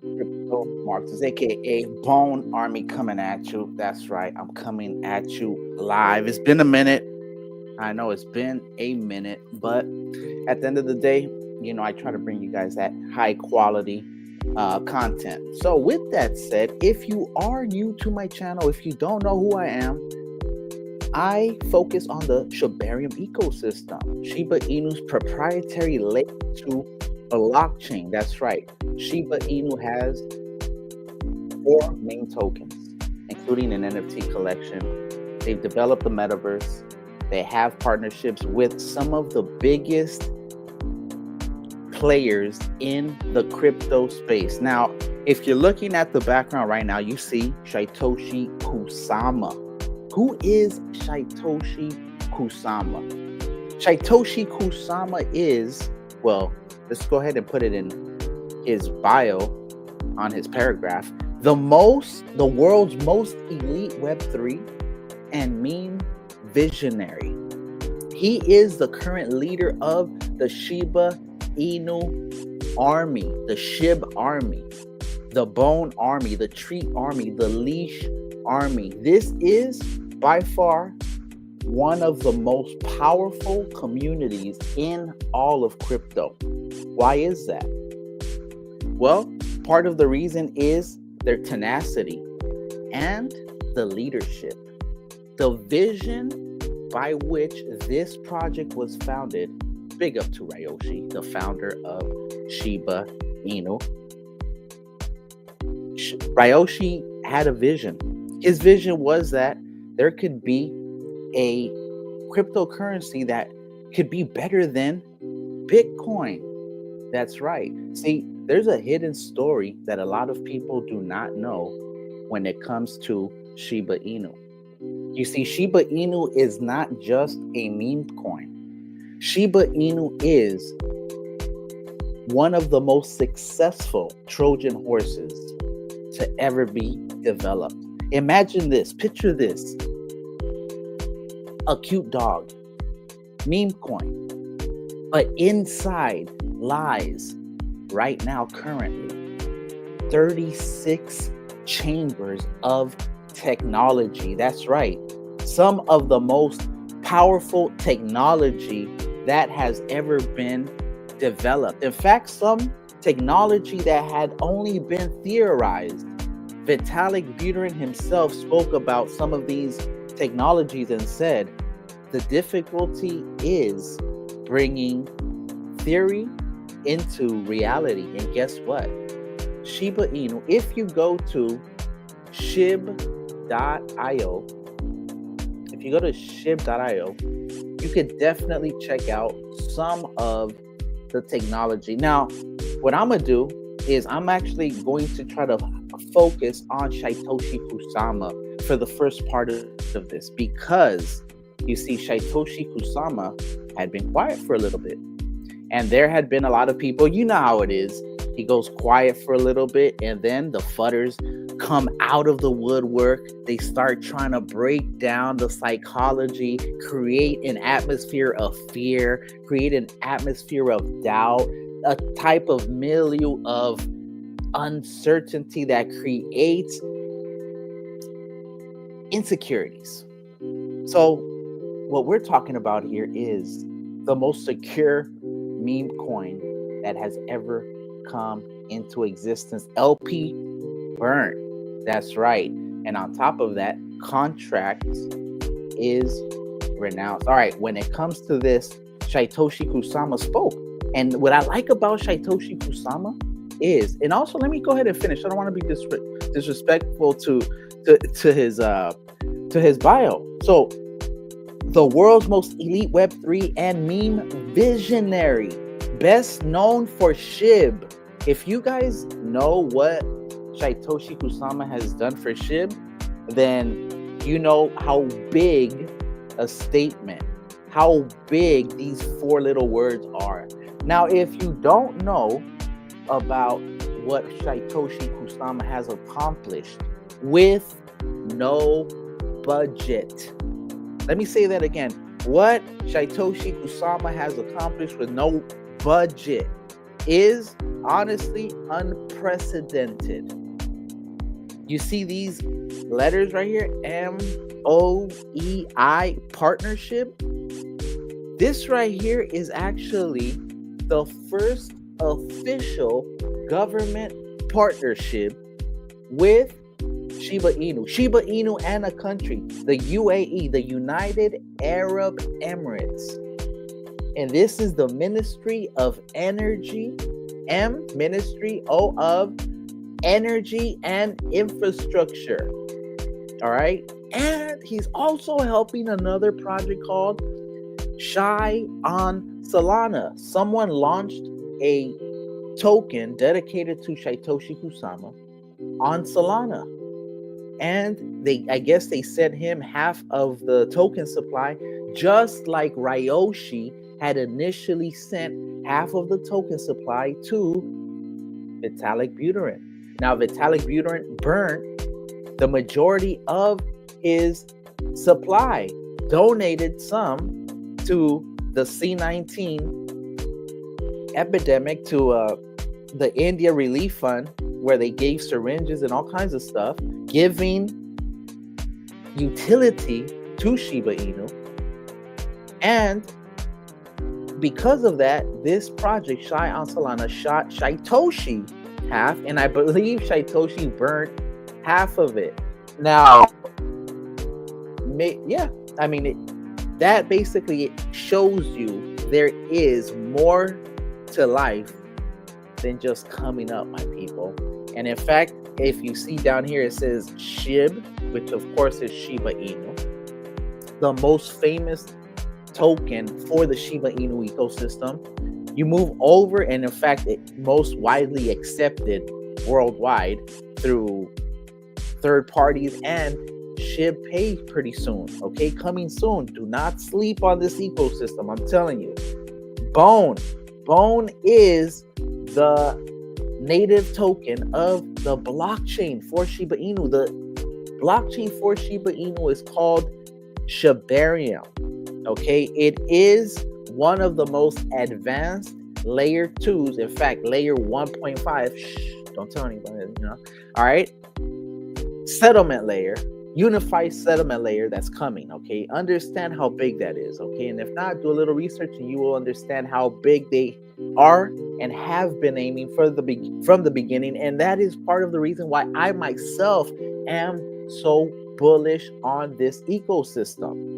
Crypto Marxist, aka Bone Army, coming at you. That's right, I'm coming at you live. It's been a minute. I know it's been a minute, but at the end of the day, I try to bring you guys that high quality content. So, with that said, if you are new to my channel, if you don't know who I am, I focus on the Shibarium ecosystem, Shiba Inu's proprietary layer 2 blockchain. That's right. Shiba Inu has 4 main tokens, including an NFT collection. They've developed the metaverse. They have partnerships with some of the biggest players in the crypto space. Now, if you're looking at the background right now, you see Shytoshi Kusama. Who is Shytoshi Kusama? Shytoshi Kusama is, well, let's go ahead and put it in his bio on his paragraph. The world's most elite Web3 and meme visionary. He is the current leader of the Shiba Inu army, the Shib army, the Bone army, the Treat army, the Leash army. This is by far one of the most powerful communities in all of crypto. Why is that? Well, part of the reason is their tenacity and the leadership. The vision by which this project was founded, big up to Ryoshi, the founder of Shiba Inu. Ryoshi had a vision. His vision was that there could be a cryptocurrency that could be better than Bitcoin. That's right. See, there's a hidden story that a lot of people do not know when it comes to Shiba Inu. You see, Shiba Inu is not just a meme coin. Shiba Inu is one of the most successful Trojan horses to ever be developed. Imagine this, picture this. A cute dog, meme coin, but inside lies right now currently 36 chambers of technology. That's right. Some of the most powerful technology that has ever been developed. In fact, some technology that had only been theorized. Vitalik Buterin himself spoke about some of these technologies and said, the difficulty is bringing theory into reality. And guess what? Shiba Inu, if you go to shib.io, you could definitely check out some of the technology. Now, what I'm going to do is I'm actually going to try to focus on Shytoshi Kusama for the first part of this, because you see, Shytoshi Kusama had been quiet for a little bit, and there had been a lot of people, you know how it is, he goes quiet for a little bit and then the fudders come out of the woodwork. They start trying to break down the psychology, create an atmosphere of fear, create an atmosphere of doubt, a type of milieu of uncertainty that creates insecurities. So what we're talking about here is the most secure meme coin that has ever come into existence. LP burn. That's right. And on top of that, contracts is renounced. All right, when it comes to this, Shytoshi Kusama spoke. And what I like about Shytoshi Kusama is, and also let me go ahead and finish. I don't want to be disrespectful to his bio. So, the world's most elite Web3 and meme visionary, best known for SHIB. If you guys know what Shytoshi Kusama has done for SHIB, then you know how big a statement, how big these 4 little words are. Now, if you don't know about what Shytoshi Kusama has accomplished with no budget, let me say that again. What Shytoshi Kusama has accomplished with no budget. is honestly unprecedented. You see these letters right here, MOEI, partnership. This right here is actually the first official government partnership with Shiba Inu. Shiba Inu and a country, the UAE, the United Arab Emirates. And this is the Ministry of Energy, Ministry of Energy and Infrastructure. All right. And he's also helping another project called Shy on Solana. Someone launched a token dedicated to Shytoshi Kusama on Solana. And I guess they sent him half of the token supply, just like Ryoshi had initially sent half of the token supply to Vitalik Buterin. Now, Vitalik Buterin burnt the majority of his supply, donated some to the C19 epidemic, to the India Relief Fund, where they gave syringes and all kinds of stuff, giving utility to Shiba Inu. And because of that, this project, Shy on Solana, shot Shytoshi half, and I believe Shytoshi burnt half of it. Now, yeah, I mean, that basically shows you there is more to life than just coming up, my people. And in fact, if you see down here, it says SHIB, which of course is Shiba Inu, the most famous token for the Shiba Inu ecosystem. You move over, and in fact, it's most widely accepted worldwide through third parties, and SHIB Pay pretty soon. Okay, coming soon. Do not sleep on this ecosystem. I'm telling you. Bone is the native token of the blockchain for Shiba Inu. The blockchain for Shiba Inu is called Shibarium. Okay, it is one of the most advanced layer 2s. In fact, layer 1.5. Don't tell anybody, All right. Settlement layer, unified settlement layer that's coming. Okay, understand how big that is. Okay, and if not, do a little research and you will understand how big they are and have been aiming from the beginning. And that is part of the reason why I myself am so bullish on this ecosystem.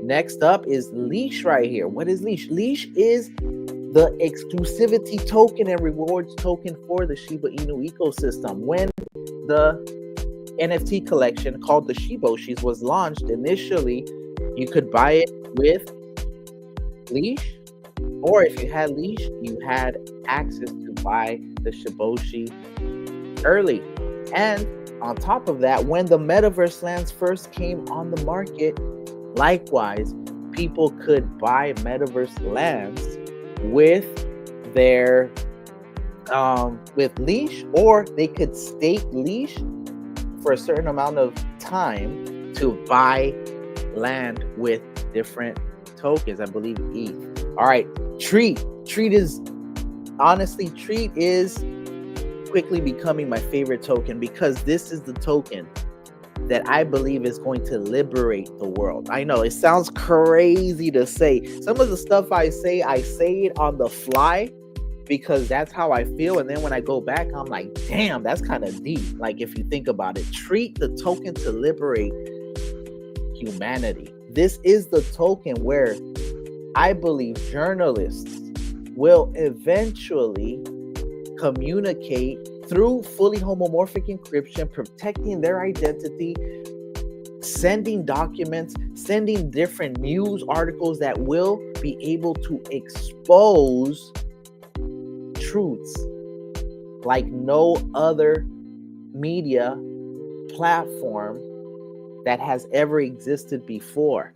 Next up is Leash right here. What is Leash? Leash is the exclusivity token and rewards token for the Shiba Inu ecosystem. When the NFT collection called the Shiboshis was launched initially, you could buy it with Leash, or if you had Leash, you had access to buy the Shiboshi early. And on top of that, when the metaverse lands first came on the market, likewise, people could buy metaverse lands with their with Leash, or they could stake Leash for a certain amount of time to buy land with different tokens. I believe ETH. All right, Treat is quickly becoming my favorite token, because this is the token that I believe is going to liberate the world. I know it sounds crazy to say. Some of the stuff I say it on the fly because that's how I feel. And then when I go back, I'm like, damn, that's kind of deep. Like, if you think about it, Treat the token to liberate humanity. This is the token where I believe journalists will eventually communicate through fully homomorphic encryption, protecting their identity, sending documents, sending different news articles that will be able to expose truths like no other media platform that has ever existed before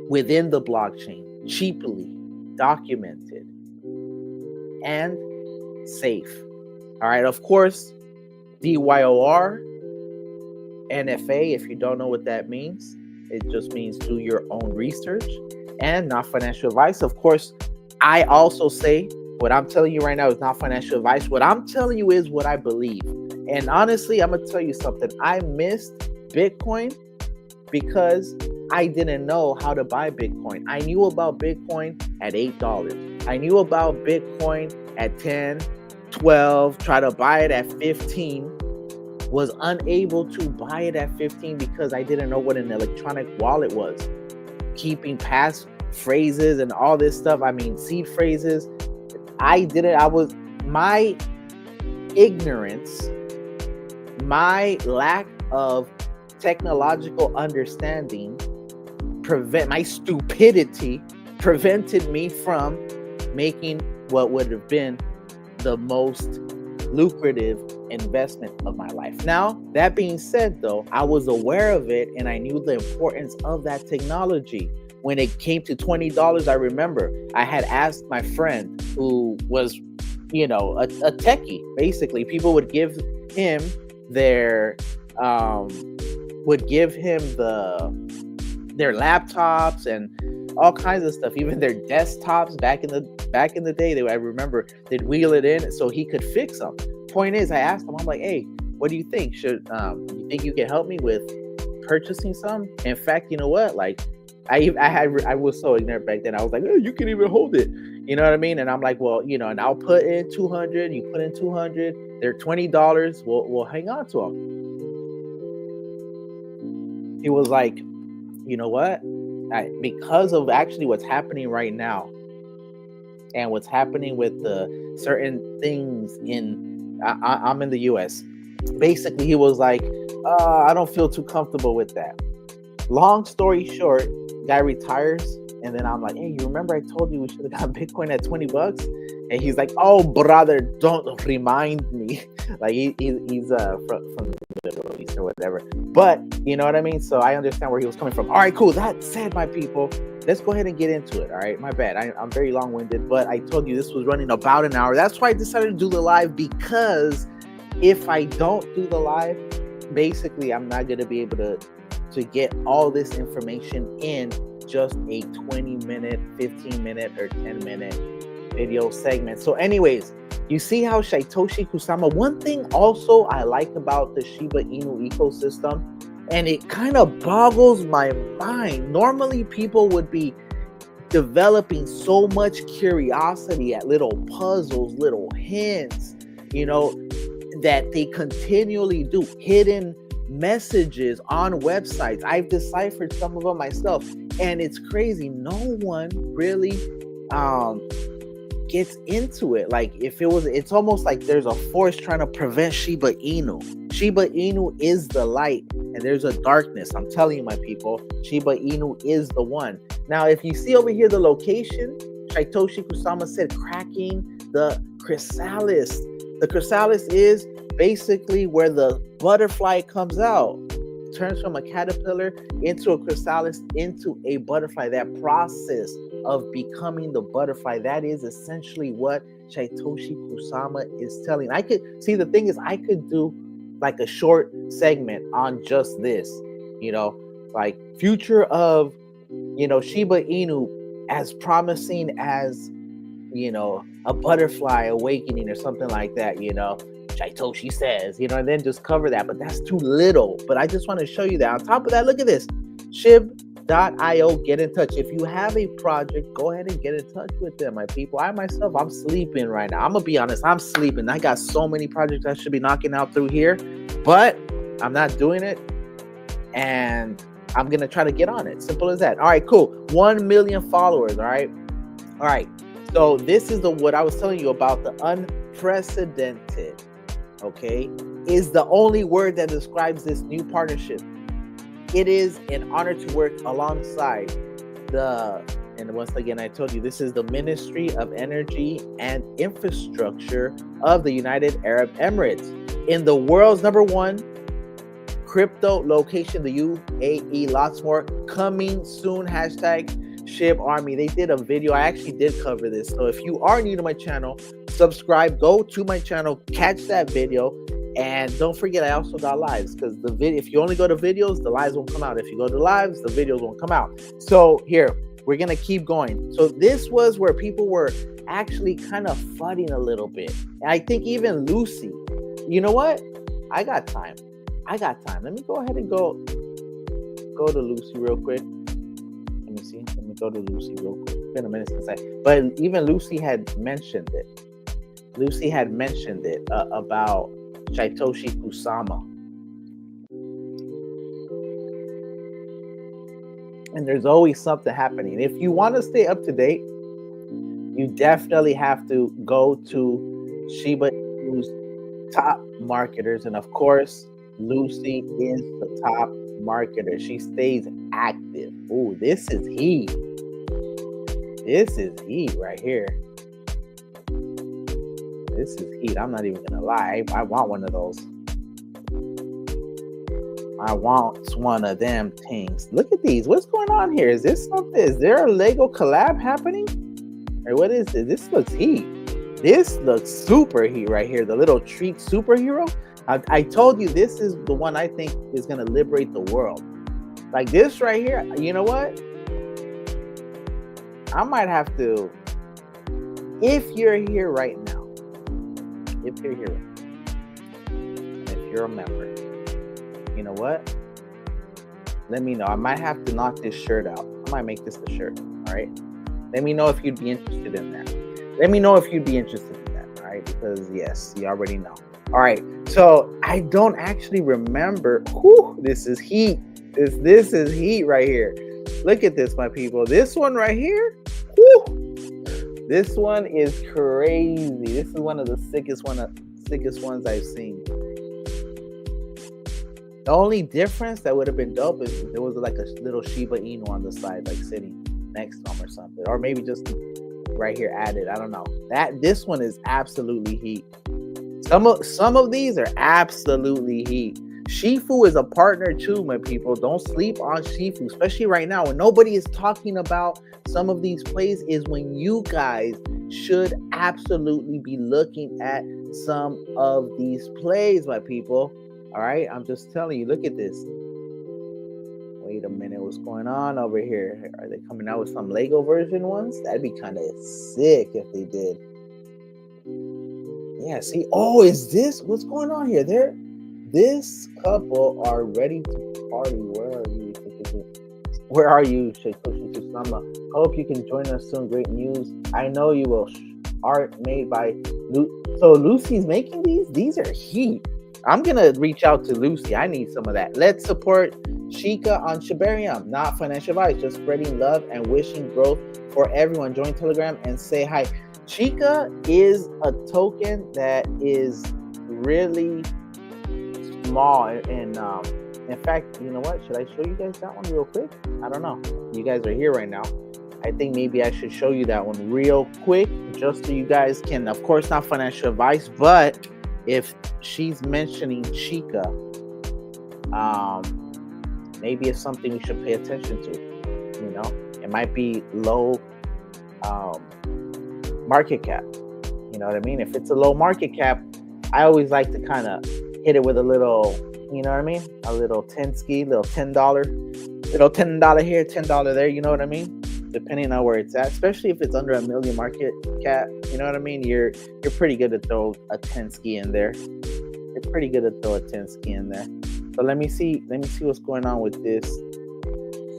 within the blockchain, cheaply documented and safe. All right, of course, DYOR, NFA, if you don't know what that means, it just means do your own research and not financial advice. Of course, I also say What I'm telling you right now is not financial advice. What I'm telling you is what I believe. And honestly, I'm going to tell you something. I missed Bitcoin because I didn't know how to buy Bitcoin. I knew about Bitcoin at $8. I knew about Bitcoin at 10, 12, try to buy it at 15. Was unable to buy it at 15 because I didn't know what an electronic wallet was. Keeping pass phrases and all this stuff. I mean, seed phrases. My ignorance, my lack of technological understanding, my stupidity prevented me from making what would have been the most lucrative investment of my life. Now, that being said, though, I was aware of it and I knew the importance of that technology. When it came to $20, I remember I had asked my friend who was, a techie. Basically, people would give him their laptops and all kinds of stuff, even their desktops back in the day. I remember they'd wheel it in so he could fix them. Point is, I asked him, I'm like, hey, what do you think? You think you can help me with purchasing some? In fact, you know what? Like, I was so ignorant back then. I was like, oh, you can even hold it. You know what I mean? And I'm like, well, and I'll put in 200. You put in 200. They're $20. We'll hang on to them. He was like, you know what? Because of actually what's happening right now and what's happening with the certain things I'm in the US. Basically, he was like, I don't feel too comfortable with that. Long story short, guy retires, and then I'm like, hey, you remember I told you we should have got Bitcoin at $20? And he's like, oh, brother, don't remind me. Like he's from the Middle East or whatever. But you know what I mean? So I understand where he was coming from. All right, cool. That said, my people, let's go ahead and get into it. All right, my bad. I'm very long-winded, but I told you this was running about an hour. That's why I decided to do the live, because if I don't do the live, basically I'm not going to be able to get all this information in just a 20-minute, 15-minute, or 10-minute video segment. So anyways, you see how Shytoshi Kusama, one thing also I like about the Shiba Inu ecosystem, and it kind of boggles my mind. Normally people would be developing so much curiosity at little puzzles, little hints, that they continually do, hidden messages on websites. I've deciphered some of them myself, and it's crazy. No one really gets into it. Like it's almost like there's a force trying to prevent Shiba Inu. Shiba Inu is the light, and there's a darkness. I'm telling you, my people, Shiba Inu is the one. Now, if you see over here the location, Shytoshi Kusama said cracking the chrysalis. The chrysalis is basically where the butterfly comes out, turns from a caterpillar into a chrysalis into a butterfly. That process of becoming the butterfly, that is essentially what Shytoshi Kusama is telling. I could do like a short segment on just this, like future of, Shiba Inu as promising as, a butterfly awakening or something like that, Shytoshi says, and then just cover that. But that's too little. But I just want to show you that. On top of that, look at this. Shib.io, get in touch. If you have a project, go ahead and get in touch with them, my people. I myself, I'm sleeping right now. I'm going to be honest. I'm sleeping. I got so many projects I should be knocking out through here, but I'm not doing it. And I'm going to try to get on it. Simple as that. All right, cool. 1 million followers. All right. So this is what I was telling you about, the unprecedented. Okay, is the only word that describes this new partnership. It is an honor to work alongside and once again, I told you, this is the Ministry of Energy and Infrastructure of the United Arab Emirates, in the world's #1 crypto location, the UAE. Lots more coming soon. #Shib Army. They did a video. I actually did cover this. So if you are new to my channel, subscribe, go to my channel, catch that video, and don't forget I also got lives, because if you only go to videos, the lives won't come out. If you go to lives, the videos won't come out. So here, We're gonna keep going. So this was where people were actually kind of fighting a little bit. And I think even Lucy, you know what? I got time. Let me go ahead and go to Lucy real quick. Let me see. Let me go to Lucy real quick. It's been a minute since but even Lucy had mentioned it. About Shytoshi Kusama. And there's always something happening. If you want to stay up to date, you definitely have to go to Shiba Inu's top marketers. And of course, Lucy is the top marketer. She stays active. Ooh, this is heat. This is heat right here. This is heat. I'm not even gonna lie. I want one of those. I want one of them things. Look at these. What's going on here? Is this something? Is there a Lego collab happening? Or what is it? This looks heat. This looks super heat right here. The little treat superhero. I told you this is the one I think is gonna liberate the world. Like this right here. You know what? I might have to. If you're here right now. If you're here, if you're a member, you know what? Let me know. I might have to knock this shirt out. I might make this the shirt. All right. Let me know if you'd be interested in that. All right. Because yes, you already know. All right. So I don't actually remember. Whew, this is heat. This is heat right here. Look at this, my people. This one right here. Whew. This one is crazy. This is one of the sickest ones I've seen. The only difference that would have been dope is there was like a little Shiba Inu on the side, like sitting next to him or something, or maybe just right here added. I don't know. This one is absolutely heat. Some of these are absolutely heat. Shifu is a partner too, my people. Don't sleep on Shifu, especially right now when nobody is talking about some of these plays. Is when you guys should absolutely be looking at some of these plays, my people. All right, I'm just telling you. Look at this. Wait a minute, what's going on over here? Are they coming out with some Lego version ones? That'd be kind of sick if they did. Yeah, see. Oh, is this what's going on here? This couple are ready to party. Where are you? Where are you, Shytoshi Kusama? Hope you can join us soon. Great news. I know you will. Art made by So Lucy's making these? These are heat. I'm going to reach out to Lucy. I need some of that. Let's support Shiba on Shibarium. Not financial advice, just spreading love and wishing growth for everyone. Join Telegram and say hi. Shiba is a token that is really small, and in fact, you know what, should I show you guys that one real quick? I don't know, you guys are here right now. I think maybe I should show you that one real quick, just so you guys can, of course, not financial advice, but if she's mentioning Chica, maybe it's something we should pay attention to. You know, it might be low market cap. You know what I mean? If it's a low market cap, I always like to kind of hit it with a little, you know what I mean? A little little $10 here, $10 there. You know what I mean? Depending on where it's at, especially if it's under $1 million market cap. You know what I mean? You're pretty good to throw a 10 ski in there. You're pretty good to throw a 10 ski in there. But let me see what's going on with this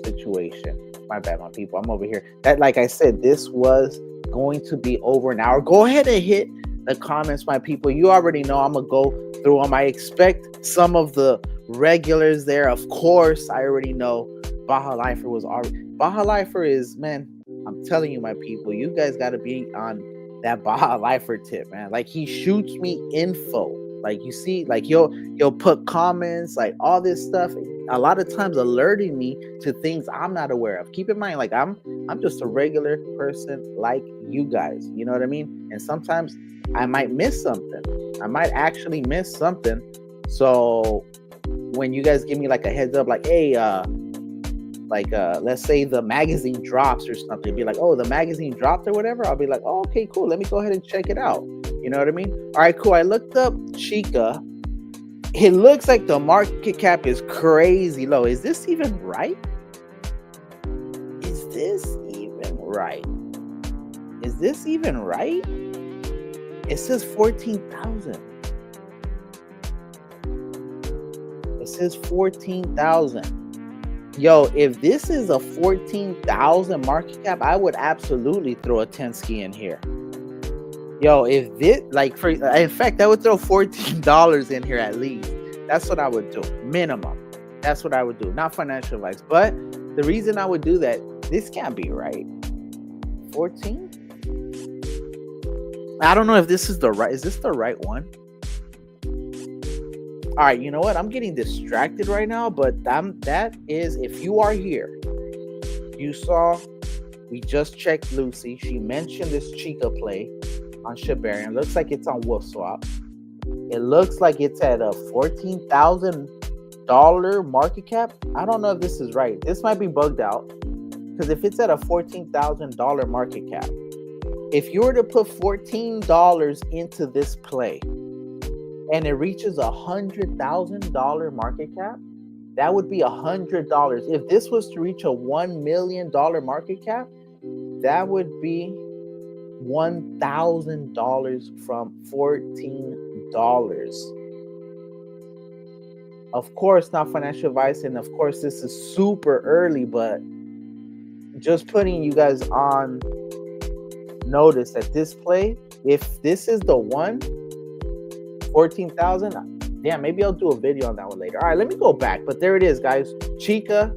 situation. My bad, my people. I'm over here. That, like I said, this was going to be over an hour. Go ahead and hit the comments, my people. You already know I'm gonna go through them. I expect some of the regulars there. Of course, I already know Baja Lifer was already. Baja Lifer is, man, I'm telling you, my people, you guys got to be on that Baja Lifer tip, man. Like, he shoots me info. Like, you see, like he'll put comments, like all this stuff. A lot of times alerting me to things I'm not aware of. Keep in mind, like I'm just a regular person like you guys. You know what I mean? And sometimes I might miss something. I might actually miss something. So when you guys give me like a heads up, like, hey, let's say the magazine drops or something, be like, oh, the magazine dropped or whatever. I'll be like, oh, okay, cool. Let me go ahead and check it out. You know what I mean? All right, cool. I looked up Chica. It looks like the market cap is crazy low. Is this even right? Is this even right? Is this even right? It says 14,000. It says 14,000. Yo, if this is a 14,000 market cap, I would absolutely throw a 10 ski in here. Yo, if this, like, in fact, I would throw $14 in here at least. That's what I would do, minimum. That's what I would do. Not financial advice, but the reason I would do that, this can't be right. 14? I don't know if this is the right. Is this the right one? All right, you know what? I'm getting distracted right now, but that is, if you are here, you saw, we just checked Lucy. She mentioned this Chica play on Shibarium. Looks like it's on Wolf Swap. It looks like it's at a $14,000 market cap. I don't know if this is right. This might be bugged out, because if it's at a $14,000 market cap, if you were to put $14 into this play and it reaches $100,000 market cap, that would be $100. If this was to reach a $1 million market cap, that would be $1,000 from $14. Of course, not financial advice, and of course, this is super early, but just putting you guys on notice that this play, if this is the one, 14,000, damn, maybe I'll do a video on that one later. All right, let me go back, but there it is, guys. Chica,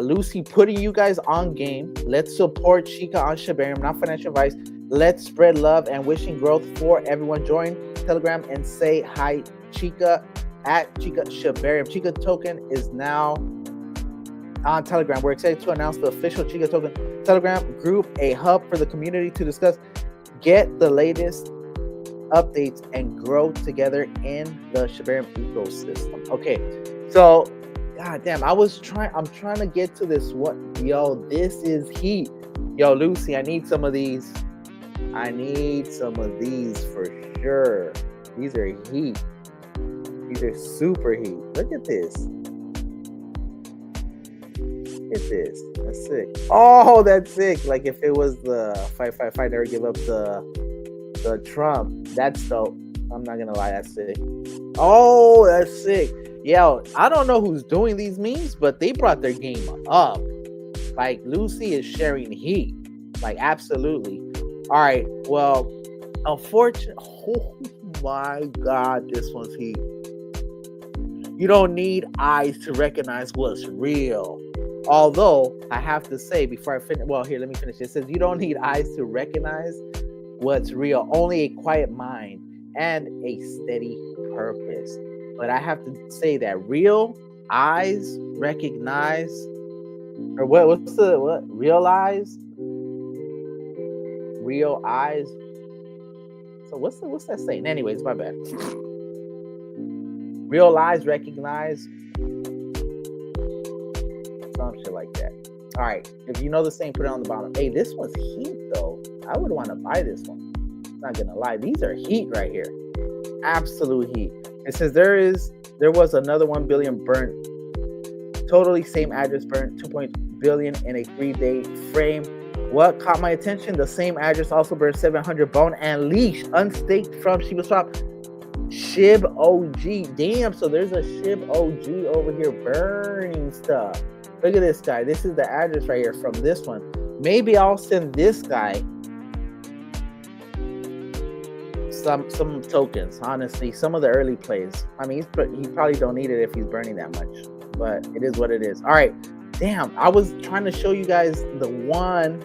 Lucy putting you guys on game. Let's support Chica on Shibarium, not financial advice. Let's spread love and wishing growth for everyone. Join Telegram and say hi, Chica, at Chica Shibarium. Chica token is now on Telegram. We're excited to announce the official Chica token Telegram group, a hub for the community to discuss, get the latest updates, and grow together in the Shibarium ecosystem. Okay, so god damn, I'm trying to get to this one. Yo, this is heat. Yo, Lucy, I need some of these. I need some of these for sure. These are heat. These are super heat. Look at this. Look at this. That's sick. Oh, that's sick. Like if it was the fight, never give up the Trump. That's dope. I'm not gonna lie, that's sick. Oh, that's sick. Yo, I don't know who's doing these memes, but they brought their game up. Like Lucy is sharing heat. Like absolutely. All right. Well, unfortunately, oh my god, this one's heat. You don't need eyes to recognize what's real. Although I have to say before I finish, well, here, let me finish. It says you don't need eyes to recognize what's real, only a quiet mind and a steady purpose. But I have to say that real eyes recognize, or what's realize? Real eyes. So what's that saying? Anyways, my bad. Real eyes recognize some shit like that. All right, if you know the same, put it on the bottom. Hey, this one's heat though. I would want to buy this one. I'm not gonna lie, these are heat right here. Absolute heat. It says there was another 1 billion burnt. Totally same address burnt, 2 billion in a 3-day frame. What caught my attention? The same address also burned 700 bone and leash unstaked from Shiba Swap. Shib OG. Damn, so there's a Shib OG over here burning stuff. Look at this guy. This is the address right here from this one. Maybe I'll send this guy some tokens, honestly. Some of the early plays. I mean, he probably don't need it if he's burning that much. But it is what it is. All right. Damn, I was trying to show you guys the one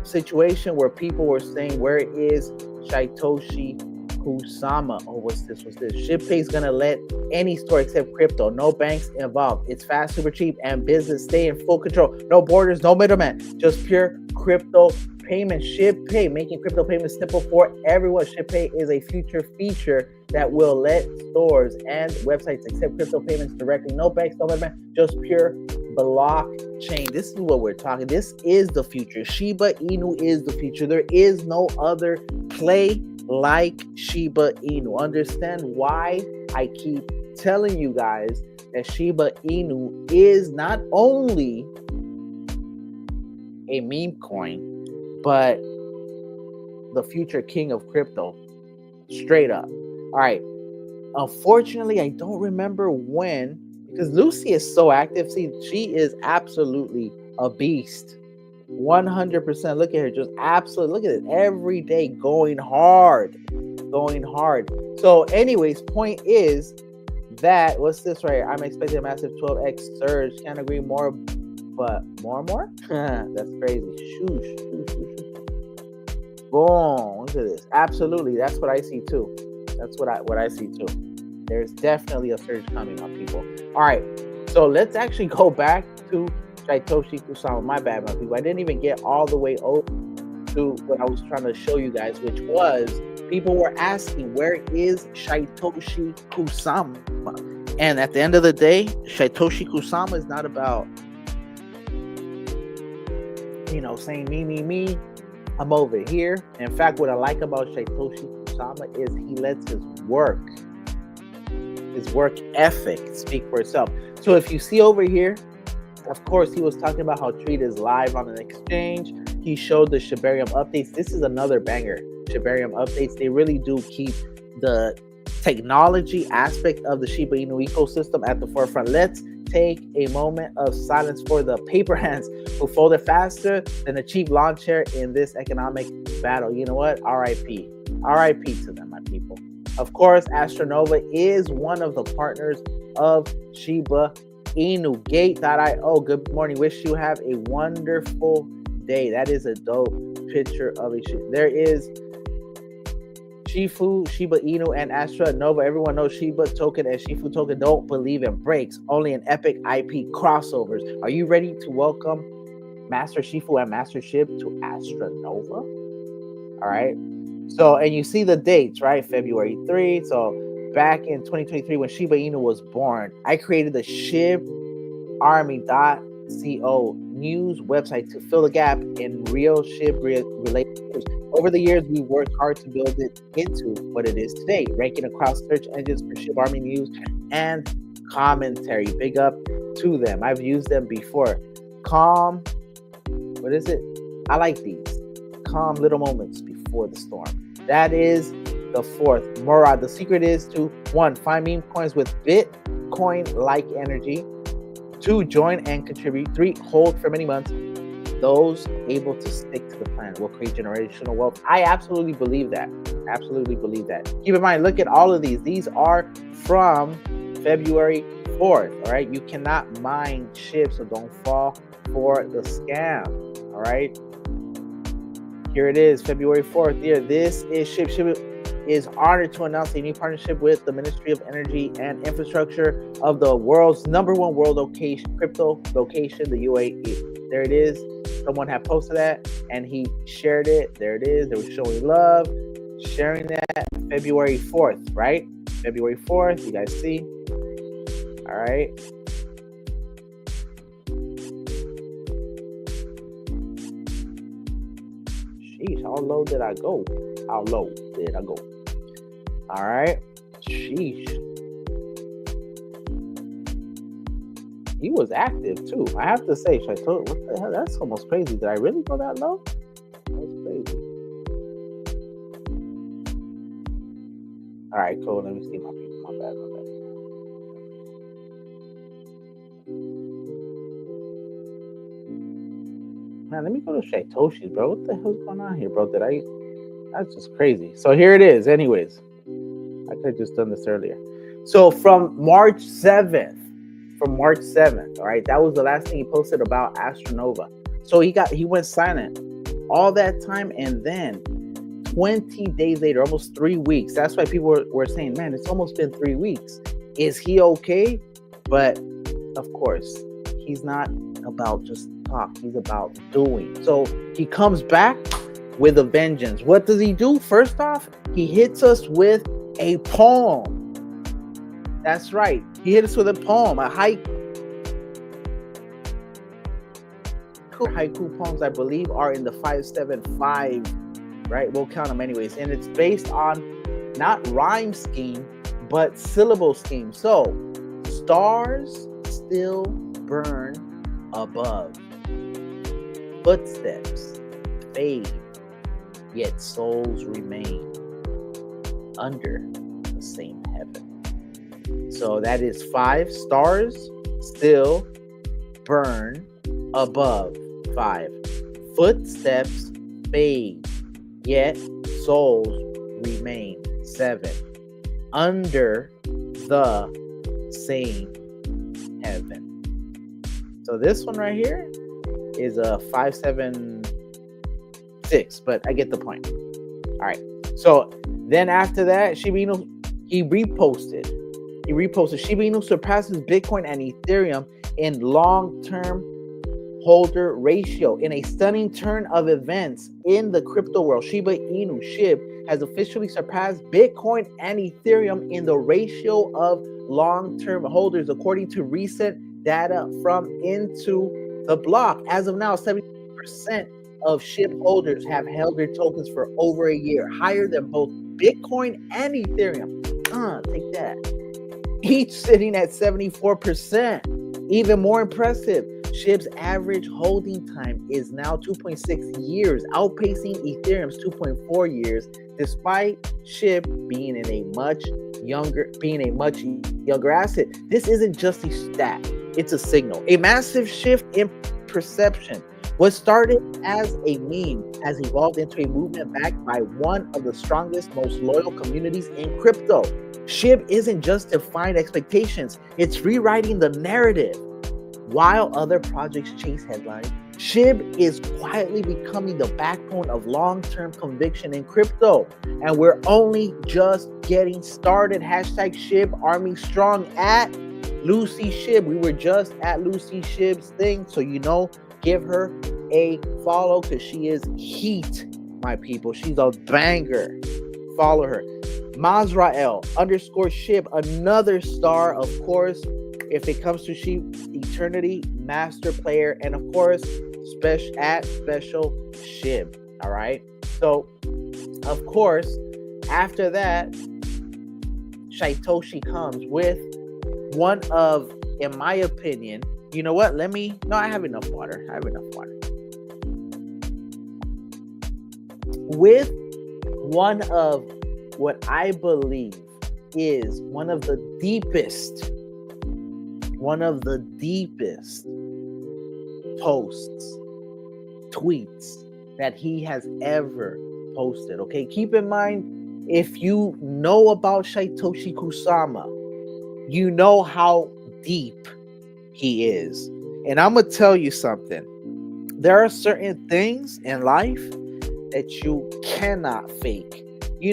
situation where people were saying, where is Shytoshi Kusama? Oh, what's this? ShibPay is gonna let any store accept crypto. No banks involved. It's fast, super cheap, and business stay in full control. No borders, no middleman. Just pure crypto payment. ShibPay, making crypto payments simple for everyone. ShibPay is a future feature that will let stores and websites accept crypto payments directly. No banks, no middleman. Just pure blockchain. This is what we're talking. This is the future. Shiba Inu is the future. There is no other play like Shiba Inu. Understand why I keep telling you guys that Shiba Inu is not only a meme coin, but the future king of crypto, straight up. All right. Unfortunately, I don't remember when, because Lucy is so active. See, she is absolutely a beast. 100%. Look at her, just absolutely. Look at it every day, going hard, going hard. So, anyways, point is that what's this right here? I'm expecting a massive 12x surge. Can't agree more, but more and more. That's crazy. Shoosh, shoosh, shoosh. Boom! Look at this. Absolutely, that's what I see too. That's what I see too. There's definitely a surge coming on people. All right, so let's actually go back to Shytoshi Kusama. My bad, my people. I didn't even get all the way over to what I was trying to show you guys, which was people were asking, where is Shytoshi Kusama? And at the end of the day, Shytoshi Kusama is not about, saying me. I'm over here. In fact, what I like about Shytoshi Kusama is he lets his work ethic speak for itself. So if you see over here, of course, he was talking about how Treat is live on an exchange. He showed the Shibarium updates. This is another banger. Shibarium updates. They really do keep the technology aspect of the Shiba Inu ecosystem at the forefront. Let's take a moment of silence for the paper hands who folded faster than a cheap lawn chair in this economic battle. You know what? RIP. RIP to them, my people. Of course, Astronova is one of the partners of Shiba Inu. Gate.io. Good morning. Wish you have a wonderful day. That is a dope picture of a ship. There is Shifu, Shiba Inu, and Astra Nova. Everyone knows Shiba token and Shifu token don't believe in breaks, only in epic IP crossovers. Are you ready to welcome Master Shifu and Master Shib to Astra Nova? All right. So, and you see the dates, right? February 3. So, back in 2023, when Shiba Inu was born, I created the ShibArmy.co news website to fill the gap in real Shib related news. Over the years, we worked hard to build it into what it is today, ranking across search engines for Shib Army news and commentary. Big up to them. I've used them before. Calm. What is it? I like these. Calm little moments before the storm. That is the fourth. Murad, the secret is to 1. Find meme coins with Bitcoin-like energy. 2. Join and contribute. 3. Hold for many months. Those able to stick to the plan will create generational wealth. I absolutely believe that. Absolutely believe that. Keep in mind, look at all of these. These are from February 4th. All right. You cannot mine SHIB, so don't fall for the scam. All right. Here it is, February 4th. Here, this is SHIB. SHIB is honored to announce a new partnership with the Ministry of Energy and Infrastructure of the world's #1 world crypto location, the UAE. There it is. Someone had posted that and he shared it. There it is. They were showing love, sharing that February 4th, right? February 4th. You guys see? All right. Sheesh, how low did I go? How low did I go? All right. Sheesh. He was active too. I have to say, what the hell? That's almost crazy. Did I really go that low? That's crazy. All right, cool. Let me see my people. My bad. Man, let me go to Shytoshi's, bro. What the hell's going on here, bro? That's just crazy. So here it is. Anyways, I could have just done this earlier. So from March 7th, all right, that was the last thing he posted about Astronova. So he went silent all that time, and then 20 days later, almost 3 weeks. That's why people were saying, man, it's almost been 3 weeks. Is he okay? But of course, he's not about just talk. He's about doing. So he comes back with a vengeance. What does he do? First off, he hits us with a poem. That's right. He hit us with a poem, a haiku. Haiku poems, I believe, are in the 575, right? We'll count them anyways. And it's based on not rhyme scheme, but syllable scheme. So, stars still burn above. footsteps fade, yet souls remain under the same heaven. So that is 5 stars still burn above 5. Footsteps fade, yet souls remain 7. Under the same heaven. So this one right here is a 576, but I get the point. All right. So then after that, Shiba Inu, he reposted. Shiba Inu surpasses Bitcoin and Ethereum in long-term holder ratio. In a stunning turn of events in the crypto world, Shiba Inu SHIB has officially surpassed Bitcoin and Ethereum in the ratio of long-term holders, according to recent data from Into the Block. As of now, 70% of SHIB holders have held their tokens for over a year, higher than both Bitcoin and Ethereum. Take that. Each sitting at 74%. Even more impressive, SHIB's average holding time is now 2.6 years, outpacing Ethereum's 2.4 years, despite SHIB being a much younger asset. This isn't just a stat, it's a signal. A massive shift in perception. What started as a meme has evolved into a movement backed by one of the strongest, most loyal communities in crypto. SHIB isn't just defying expectations, it's rewriting the narrative. While other projects chase headlines, SHIB is quietly becoming the backbone of long-term conviction in crypto. And we're only just getting started. Hashtag SHIB Army Strong at Lucy SHIB. We were just at Lucy SHIB's thing. So, give her a follow because she is heat, my people. She's a banger. Follow her. Mazrael _SHIB, another star, of course. If it comes to SHIB Eternity, master player, and of course, special SHIB. All right. So, of course, after that, Shytoshi comes with one of, in my opinion, you know what? I have enough water. With one of what I believe is one of the deepest posts, tweets that he has ever posted. Okay, keep in mind, if you know about Shytoshi Kusama, you know how deep he is. And I'm gonna tell you something. There are certain things in life that you cannot fake. You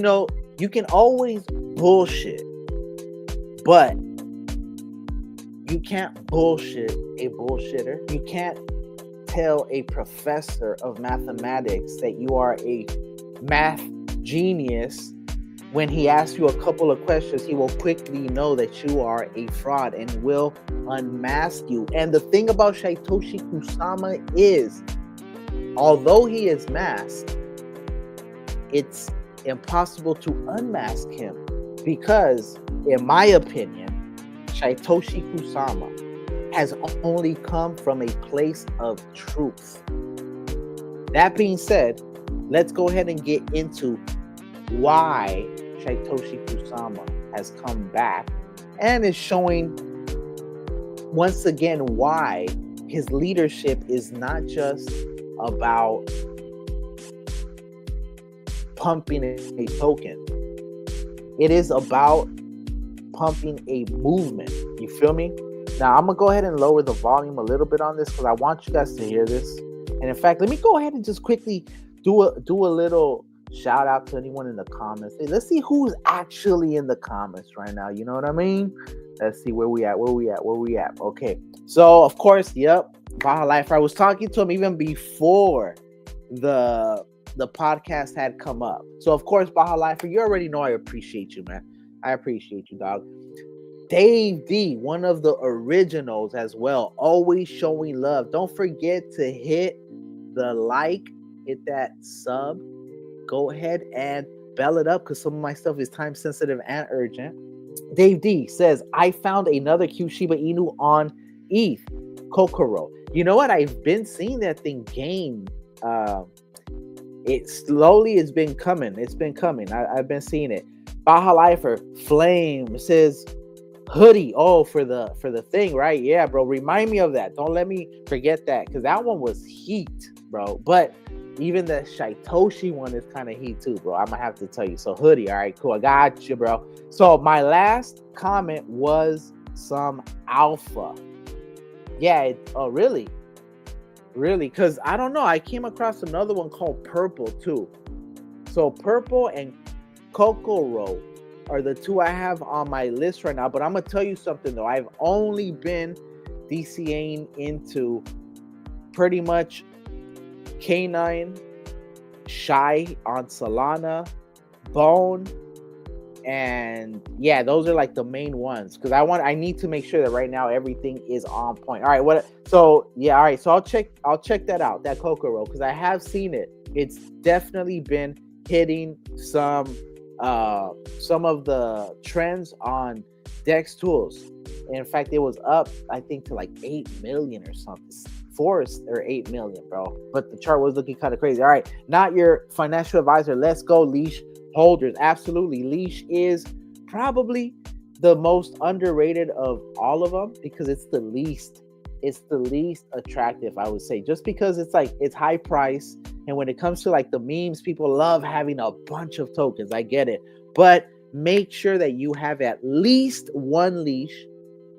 can always bullshit, but you can't bullshit a bullshitter. You can't tell a professor of mathematics that you are a math genius. When he asks you a couple of questions, he will quickly know that you are a fraud and will unmask you. And the thing about Shytoshi Kusama is, although he is masked, it's impossible to unmask him because, in my opinion, Shytoshi Kusama has only come from a place of truth. That being said, let's go ahead and get into why Shytoshi Kusama has come back and is showing once again why his leadership is not just about pumping a token. It is about pumping a movement. You feel me? Now I'm gonna go ahead and lower the volume a little bit on this because I want you guys to hear this. And in fact, let me go ahead and just quickly do a little shout out to anyone in the comments. Hey, let's see who's actually in the comments right now. You know what I mean? Let's see where we at. Okay. So of course, Baja Lifer. I was talking to him even before the podcast had come up. So of course, Baja Lifer, you already know I appreciate you, man. I appreciate you, dog. Dave D, one of the originals as well, always showing love. Don't forget to hit the like, hit that sub. Go ahead and bell it up because some of my stuff is time sensitive and urgent. Dave D says, I found another cute Shiba Inu on ETH. Kokoro. You know what? I've been seeing that thing gain. It slowly has been coming. It's been coming. I've been seeing it. Baja Lifer, Flame says hoodie. Oh, for the thing, right? Yeah, bro. Remind me of that. Don't let me forget that, because that one was heat, bro. But even the Shytoshi one is kind of heat too, bro. I'm gonna have to tell you. So hoodie, all right, cool. I got you, bro. So my last comment was some alpha. Yeah. Oh, really? Really? Because I don't know. I came across another one called purple too. So purple and Kokoro are the two I have on my list right now. But I'm gonna tell you something though. I've only been DCAing into pretty much K9, Shy on Solana, Bone, and yeah, those are like the main ones, because I need to make sure that right now everything is on point. All right, all right, so I'll check that out, that Kokoro, because I have seen it. It's definitely been hitting some of the trends on Dex tools. In fact, it was up, I think, to like 8 million or something. 4 or 8 million, bro. But the chart was looking kind of crazy. All right, not your financial advisor. Let's go, Leash holders. Absolutely. Leash is probably the most underrated of all of them, because it's the least attractive, I would say, just because it's high price. And when it comes to like the memes, people love having a bunch of tokens. I get it. But make sure that you have at least one leash.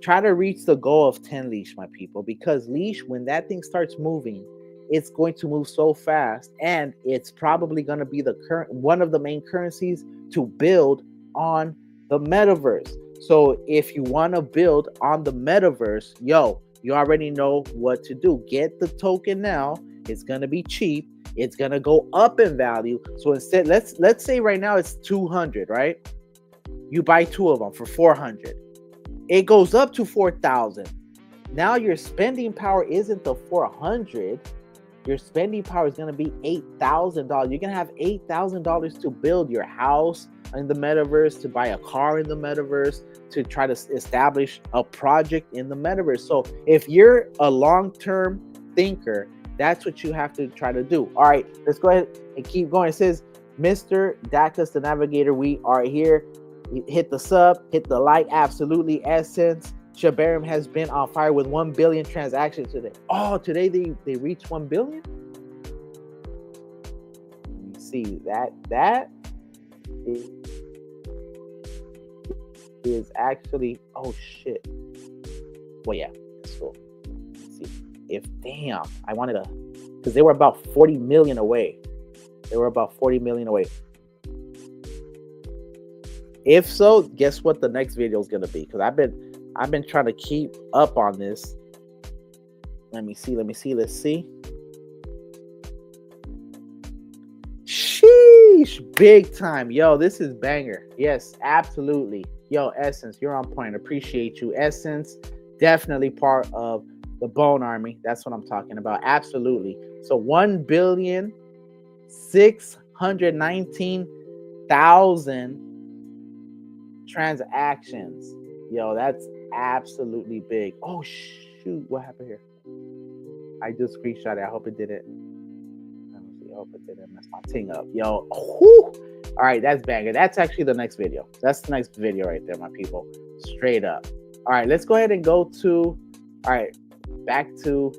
Try to reach the goal of 10 leash, my people, because leash, when that thing starts moving, it's going to move so fast, and it's probably going to be one of the main currencies to build on the metaverse. So if you want to build on the metaverse, you already know what to do. Get the token now. It's going to be cheap. It's going to go up in value. So instead, let's say right now it's 200, right? You buy 2 of them for 400. It goes up to 4,000. Now your spending power isn't the 400. Your spending power is going to be $8,000. You're going to have $8,000 to build your house in the metaverse, to buy a car in the metaverse, to try to establish a project in the metaverse. So if you're a long-term thinker, that's what you have to try to do. All right, let's go ahead and keep going. It says, Mr. Dacus, the Navigator, we are here. Hit the sub, hit the like. Absolutely. Essence, Shibarium has been on fire with 1 billion transactions today. Oh, today they reached 1 billion? Let me see. That is actually, oh shit. Well, yeah, let's go. Let's see. I wanted to, because they were about 40 million away. If so, guess what the next video is gonna be? Because I've been trying to keep up on this. Let me see. Let's see. Sheesh, big time. Yo, this is banger. Yes, absolutely. Yo, Essence, you're on point. Appreciate you. Essence, definitely part of the Bone Army. That's what I'm talking about. Absolutely. So 1,619,000 transactions. Yo, that's absolutely big. Oh shoot, what happened here? I just screenshot it. I hope it didn't. Let me see. I hope it didn't mess my thing up. Yo, whew. All right, that's banger. That's actually the next video. That's the next video right there, my people. Straight up. All right, let's go ahead and go to. All right, back to.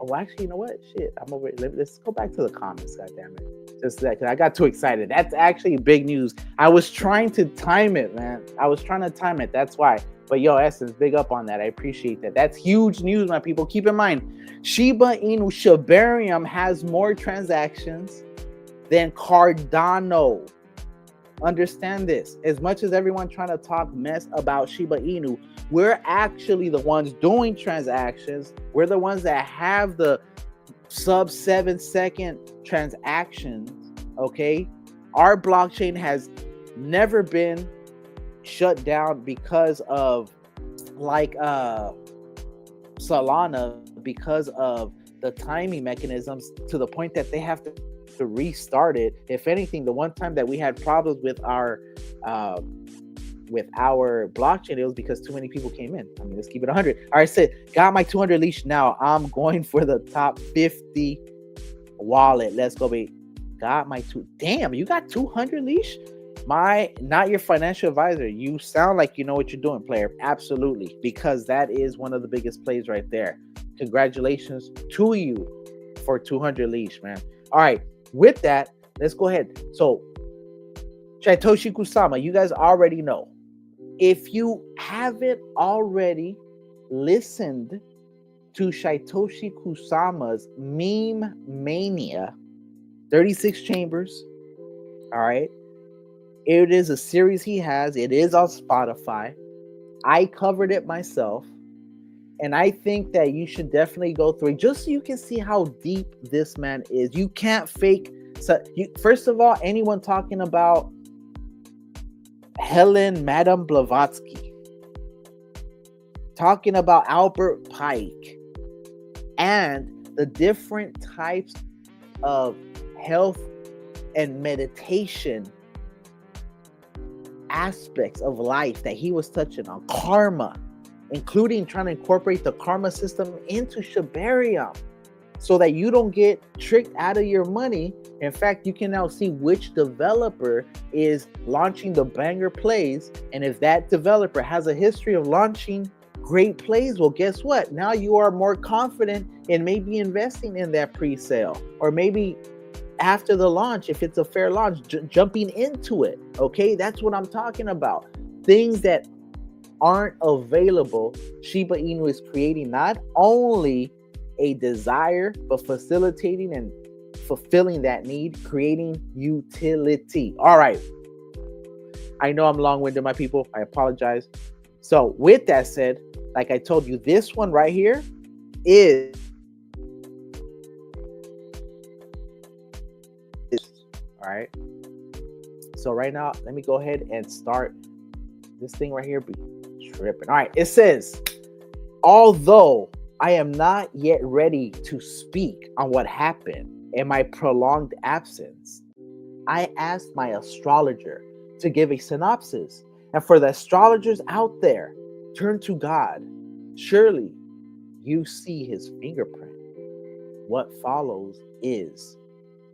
Oh, actually, you know what? Shit, I'm over. Let's go back to the comments. God damn it. Just that, because I got too excited. That's actually big news. I was trying to time it, man. That's why. But yo, Essence, big up on that. I appreciate that. That's huge news, my people. Keep in mind, Shiba Inu Shibarium has more transactions than Cardano. Understand this. As much as everyone trying to talk mess about Shiba Inu, we're actually the ones doing transactions. We're the ones that have the sub 7-second transactions. Okay, our blockchain has never been shut down because of Solana, because of the timing mechanisms, to the point that they have to restart it. If anything, the one time that we had problems with our with our blockchain, it was because too many people came in. I mean, let's keep it 100. All right, said got my 200 leash. Now I'm going for the top 50 wallet. Let's go, babe. Got my two. Damn, you got 200 leash? Not your financial advisor. You sound like you know what you're doing, player. Absolutely, because that is one of the biggest plays right there. Congratulations to you for 200 leash, man. All right, with that, let's go ahead. So, Shytoshi Kusama, you guys already know. If you haven't already listened to Shytoshi Kusama's Meme Mania, 36 Chambers, all right? It is a series he has. It is on Spotify. I covered it myself. And I think that you should definitely go through it just so you can see how deep this man is. You can't fake. So first of all, anyone talking about Helen Madame Blavatsky, talking about Albert Pike, and the different types of health and meditation aspects of life that he was touching on, karma, including trying to incorporate the karma system into Shibarium so that you don't get tricked out of your money. In fact, you can now see which developer is launching the banger plays. And if that developer has a history of launching great plays, well, guess what? Now you are more confident in maybe investing in that pre-sale, or maybe after the launch, if it's a fair launch, jumping into it. Okay, that's what I'm talking about. Things that aren't available, Shiba Inu is creating not only a desire, but facilitating and fulfilling that need, creating utility. All right. I know I'm long-winded, my people. I apologize. So with that said, like I told you, this one right here is all right. So right now, let me go ahead and start this thing right here. Be tripping. All right. It says, although I am not yet ready to speak on what happened in my prolonged absence, I asked my astrologer to give a synopsis. And for the astrologers out there, turn to God. Surely you see his fingerprint. What follows is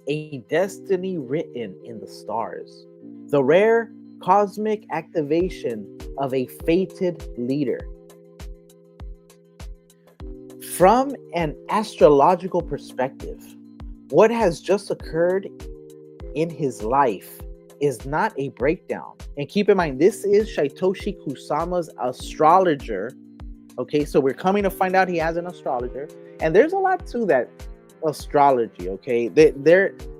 a destiny written in the stars, the rare cosmic activation of a fated leader. From an astrological perspective, what has just occurred in his life is not a breakdown. And keep in mind, this is Shytoshi Kusama's astrologer. Okay, so we're coming to find out he has an astrologer. And there's a lot to that astrology, okay?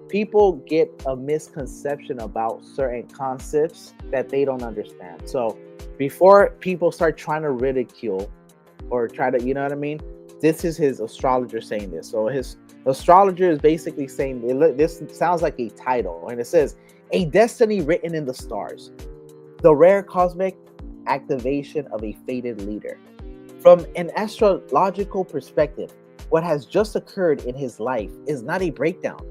People get a misconception about certain concepts that they don't understand. So before people start trying to ridicule or try to, you know what I mean? This is his astrologer saying this. So his astrologer is basically saying, this sounds like a title, and it says, a destiny written in the stars, the rare cosmic activation of a fated leader. From an astrological perspective, what has just occurred in his life is not a breakdown.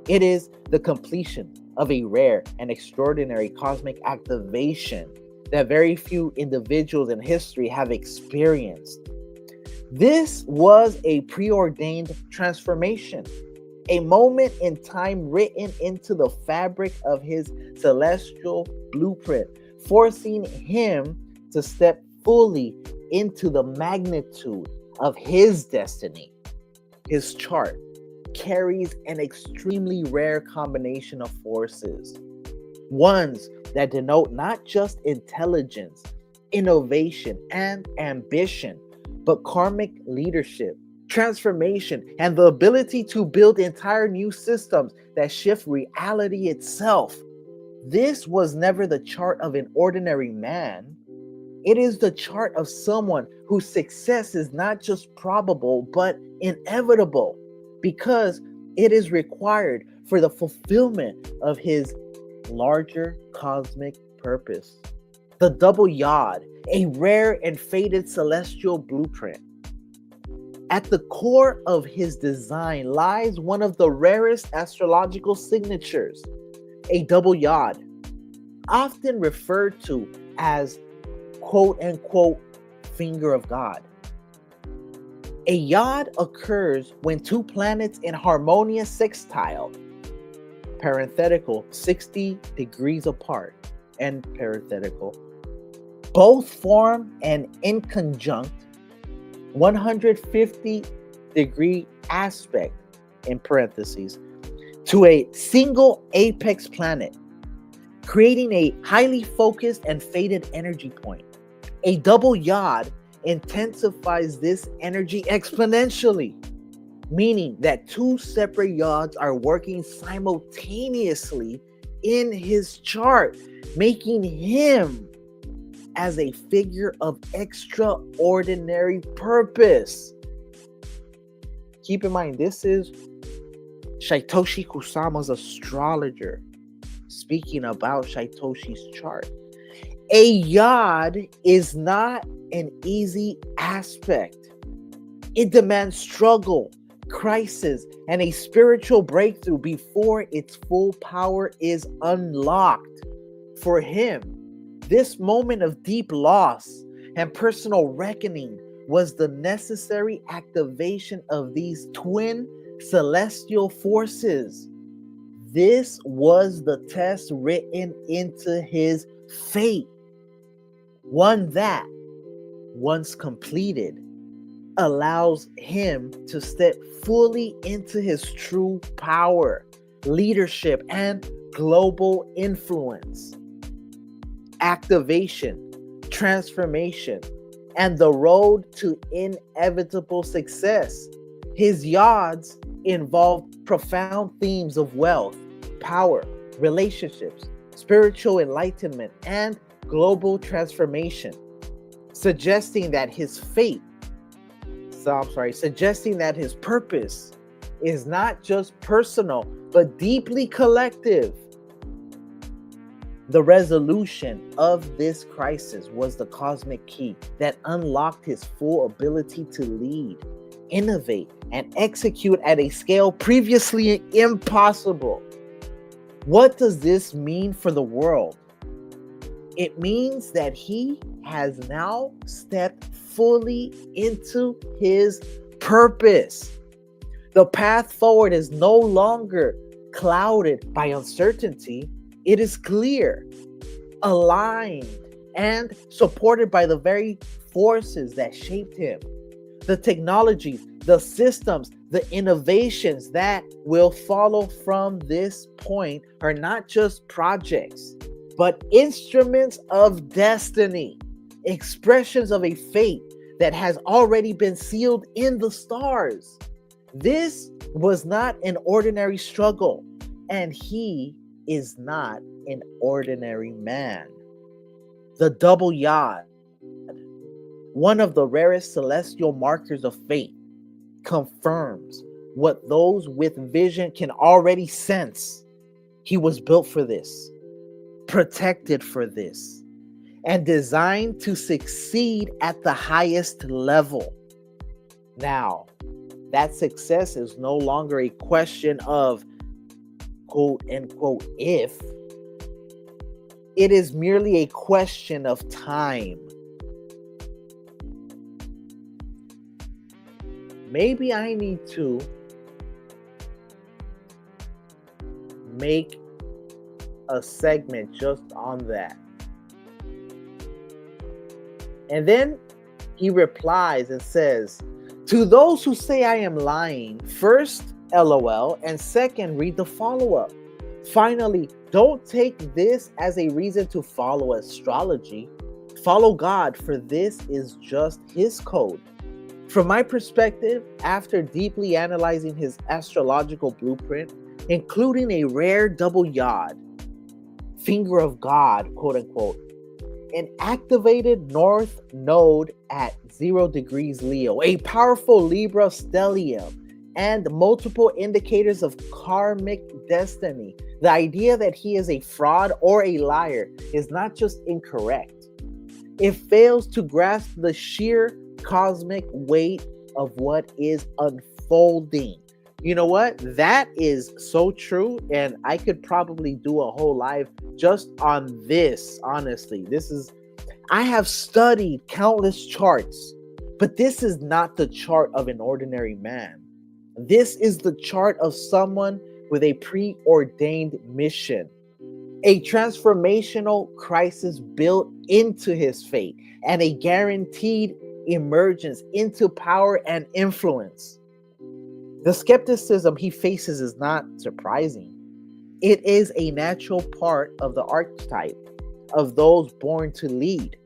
It is the completion of a rare and extraordinary cosmic activation that very few individuals in history have experienced. This was a preordained transformation, a moment in time written into the fabric of his celestial blueprint, forcing him to step fully into the magnitude of his destiny. His chart carries an extremely rare combination of forces, ones that denote not just intelligence, innovation, and ambition, but karmic leadership, transformation, and the ability to build entire new systems that shift reality itself. This was never the chart of an ordinary man. It is the chart of someone whose success is not just probable, but inevitable, because it is required for the fulfillment of his larger cosmic purpose. The double yod, a rare and fated celestial blueprint. At the core of his design lies one of the rarest astrological signatures, a double yod, often referred to as quote unquote finger of God. A yod occurs when two planets in harmonious sextile, parenthetical, 60 degrees apart, end parenthetical, both form an inconjunct 150-degree aspect, in parentheses, to a single apex planet, creating a highly focused and faded energy point. A double yod intensifies this energy exponentially, meaning that two separate yods are working simultaneously in his chart, making him as a figure of extraordinary purpose. Keep in mind, this is Shytoshi Kusama's astrologer speaking about Shytoshi's chart. A yod is not an easy aspect. It demands struggle, crisis, and a spiritual breakthrough before its full power is unlocked. For him, this moment of deep loss and personal reckoning was the necessary activation of these twin celestial forces. This was the test written into his fate, one that, once completed, allows him to step fully into his true power, leadership, and global influence. Activation, transformation, and the road to inevitable success. His yods involved profound themes of wealth, power, relationships, spiritual enlightenment, and global transformation, suggesting that his purpose is not just personal, but deeply collective. The resolution of this crisis was the cosmic key that unlocked his full ability to lead, innovate, and execute at a scale previously impossible. What does this mean for the world? It means that he has now stepped fully into his purpose. The path forward is no longer clouded by uncertainty. It is clear, aligned, and supported by the very forces that shaped him. The technologies, the systems, the innovations that will follow from this point are not just projects, but instruments of destiny, expressions of a fate that has already been sealed in the stars. This was not an ordinary struggle, and he is not an ordinary man. The double yod, one of the rarest celestial markers of fate, confirms what those with vision can already sense. He was built for this, protected for this, and designed to succeed at the highest level. Now, that success is no longer a question of quote unquote if. It is merely a question of time. Maybe I need to make a segment just on that. And then he replies and says, to those who say I am lying, first, LOL, and second, read the follow-up. Finally, don't take this as a reason to follow astrology. Follow God, for this is just his code. From my perspective, after deeply analyzing his astrological blueprint, including a rare double yod, finger of God, quote unquote, an activated north node at 0 degrees Leo, a powerful Libra stellium, and multiple indicators of karmic destiny, the idea that he is a fraud or a liar is not just incorrect. It fails to grasp the sheer cosmic weight of what is unfolding. You know what? That is so true, and I could probably do a whole live just on this. Honestly, this is I have studied countless charts, but this is not the chart of an ordinary man. This is the chart of someone with a preordained mission, a transformational crisis built into his fate, and a guaranteed emergence into power and influence. The skepticism he faces is not surprising. It is a natural part of the archetype of those born to lead.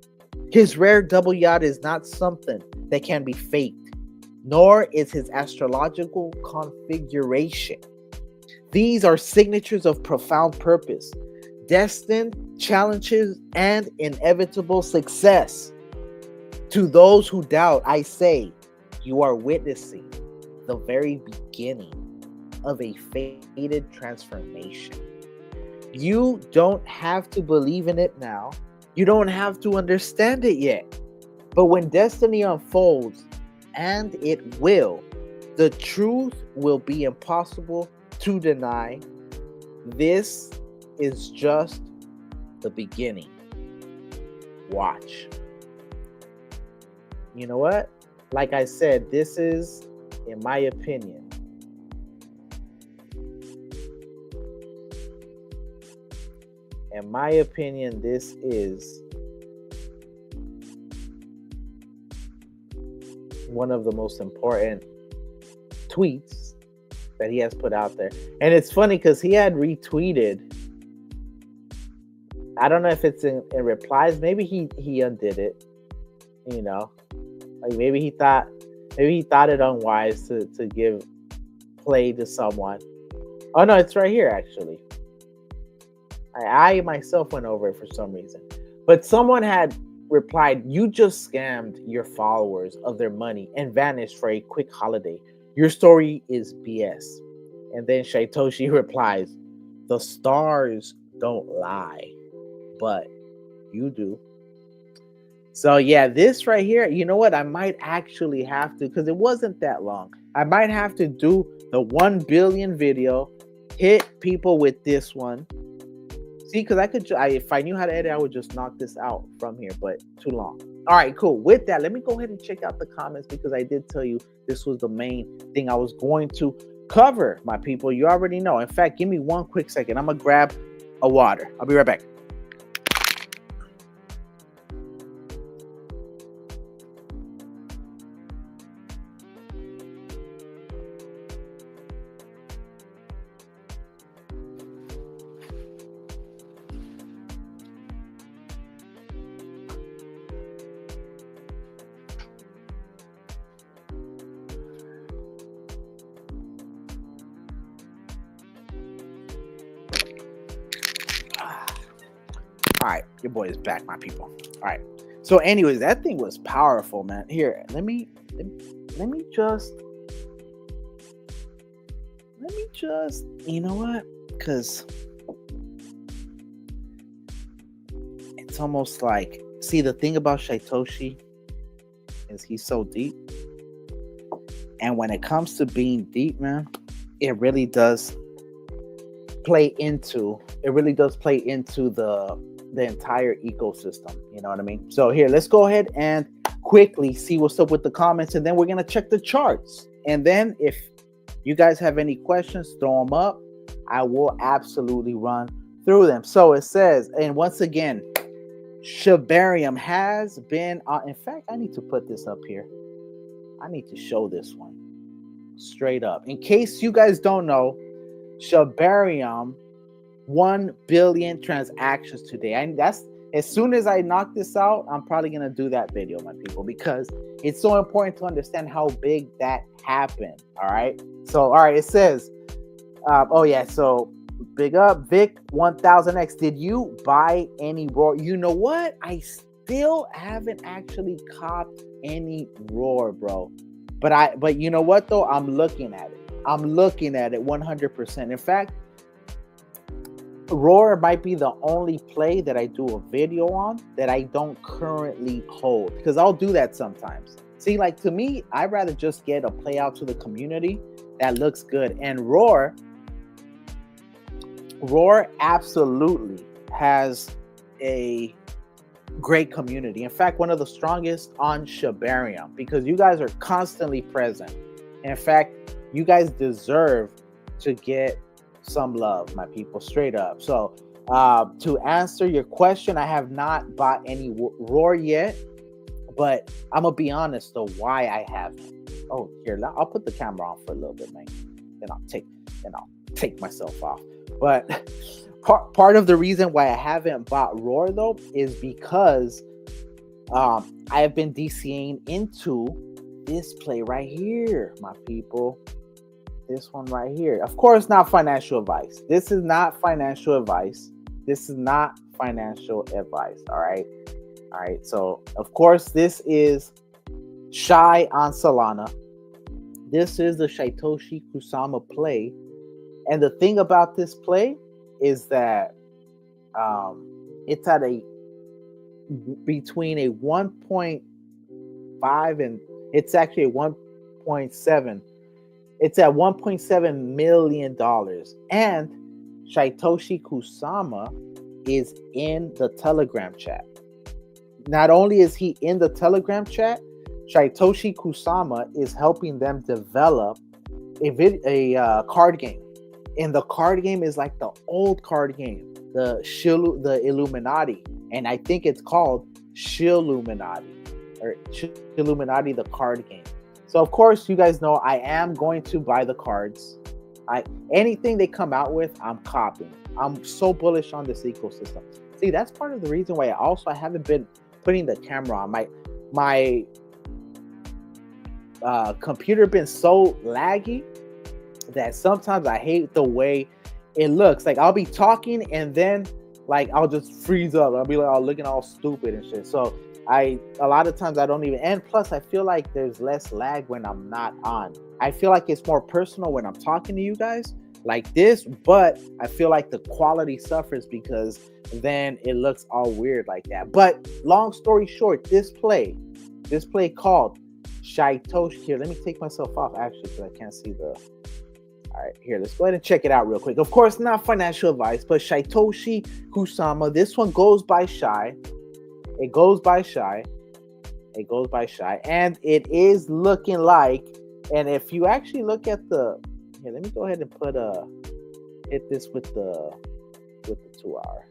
His rare double yacht is not something that can be faked, nor is his astrological configuration. These are signatures of profound purpose, destined challenges, and inevitable success. To those who doubt, I say, you are witnessing the very beginning of a fated transformation. You don't have to believe in it now. You don't have to understand it yet. But when destiny unfolds, and it will, the truth will be impossible to deny. This is just the beginning. Watch. You know what? Like I said, this is, in my opinion, this is one of the most important tweets that he has put out there. And it's funny because he had retweeted, I don't know if it's in replies, maybe he undid it, you know, like maybe he thought it unwise to give play to someone. Oh no, it's right here actually. I myself went over it for some reason, but someone had replied, "You just scammed your followers of their money and vanished for a quick holiday. Your story is BS." And then Shytoshi replies, "The stars don't lie, but you do." So yeah, this right here, you know what? I might actually have to, because it wasn't that long. I might have to do the 1 billion video, hit people with this one. See, because if I knew how to edit, I would just knock this out from here, but too long. All right, cool. With that, let me go ahead and check out the comments, because I did tell you this was the main thing I was going to cover, my people. You already know. In fact, give me one quick second. I'm going to grab a water. I'll be right back. All right, your boy is back, my people. All right. So, anyways, that thing was powerful, man. Here, let me just, you know what? Because it's almost like, see, the thing about Shytoshi is he's so deep, and when it comes to being deep, man, it really does play into the entire ecosystem. You know what I mean? So here, let's go ahead and quickly see what's up with the comments, and then we're gonna check the charts. And then if you guys have any questions, throw them up. I will absolutely run through them. So it says, and once again, Shibarium has been in fact, I need to put this up here. I need to show this one straight up. In case you guys don't know, Shibarium 1 billion transactions today. And that's, as soon as I knock this out, I'm probably gonna do that video, my people, because it's so important to understand how big that happened. All right. So all right, it says, so big up Vic 1000X. Did you buy any Roar? You know what? I still haven't actually copped any Roar, bro. But you know what though? I'm looking at it 100%. In fact, Roar might be the only play that I do a video on that I don't currently hold, because I'll do that sometimes. See, like, to me, I'd rather just get a play out to the community that looks good. And Roar absolutely has a great community. In fact, one of the strongest on Shibarium, because you guys are constantly present. In fact, you guys deserve to get some love, my people, straight up. So, to answer your question, I have not bought any roar yet, but I'm gonna be honest though, why I haven't. Oh, here, I'll put the camera on for a little bit, man. Then I'll take myself off. But part of the reason why I haven't bought roar though is because I have been DCing into this play right here, my people. This one right here. Of course, not financial advice. This is not financial advice. This is not financial advice. All right. All right. So, of course, this is Shy on Solana. This is the Shytoshi Kusama play. And the thing about this play is that it's at between a 1.5 and it's actually a 1.7. It's at $1.7 million. And Shytoshi Kusama is in the Telegram chat. Not only is he in the Telegram chat, Shytoshi Kusama is helping them develop a card game. And the card game is like the old card game, the Illuminati. And I think it's called Shilluminati or Shilluminati, the card game. So of course, you guys know I am going to buy the cards. Anything they come out with, I'm copying. I'm so bullish on this ecosystem. See, that's part of the reason why I haven't been putting the camera on. My computer been so laggy that sometimes I hate the way it looks. Like I'll be talking and then like I'll just freeze up. I'll be like, looking all stupid and shit. So a lot of times I don't even, and plus I feel like there's less lag when I'm not on. I feel like it's more personal when I'm talking to you guys like this, but I feel like the quality suffers because then it looks all weird like that. But long story short, this play called Shytoshi. Here, let me take myself off actually because I can't see the. All right, here, let's go ahead and check it out real quick. Of course, not financial advice, but Shytoshi Kusama. This one goes by Shy. It goes by Shy. It goes by Shy. And it is looking like, and if you actually look at the, here, let me go ahead and hit this with the 2 hour.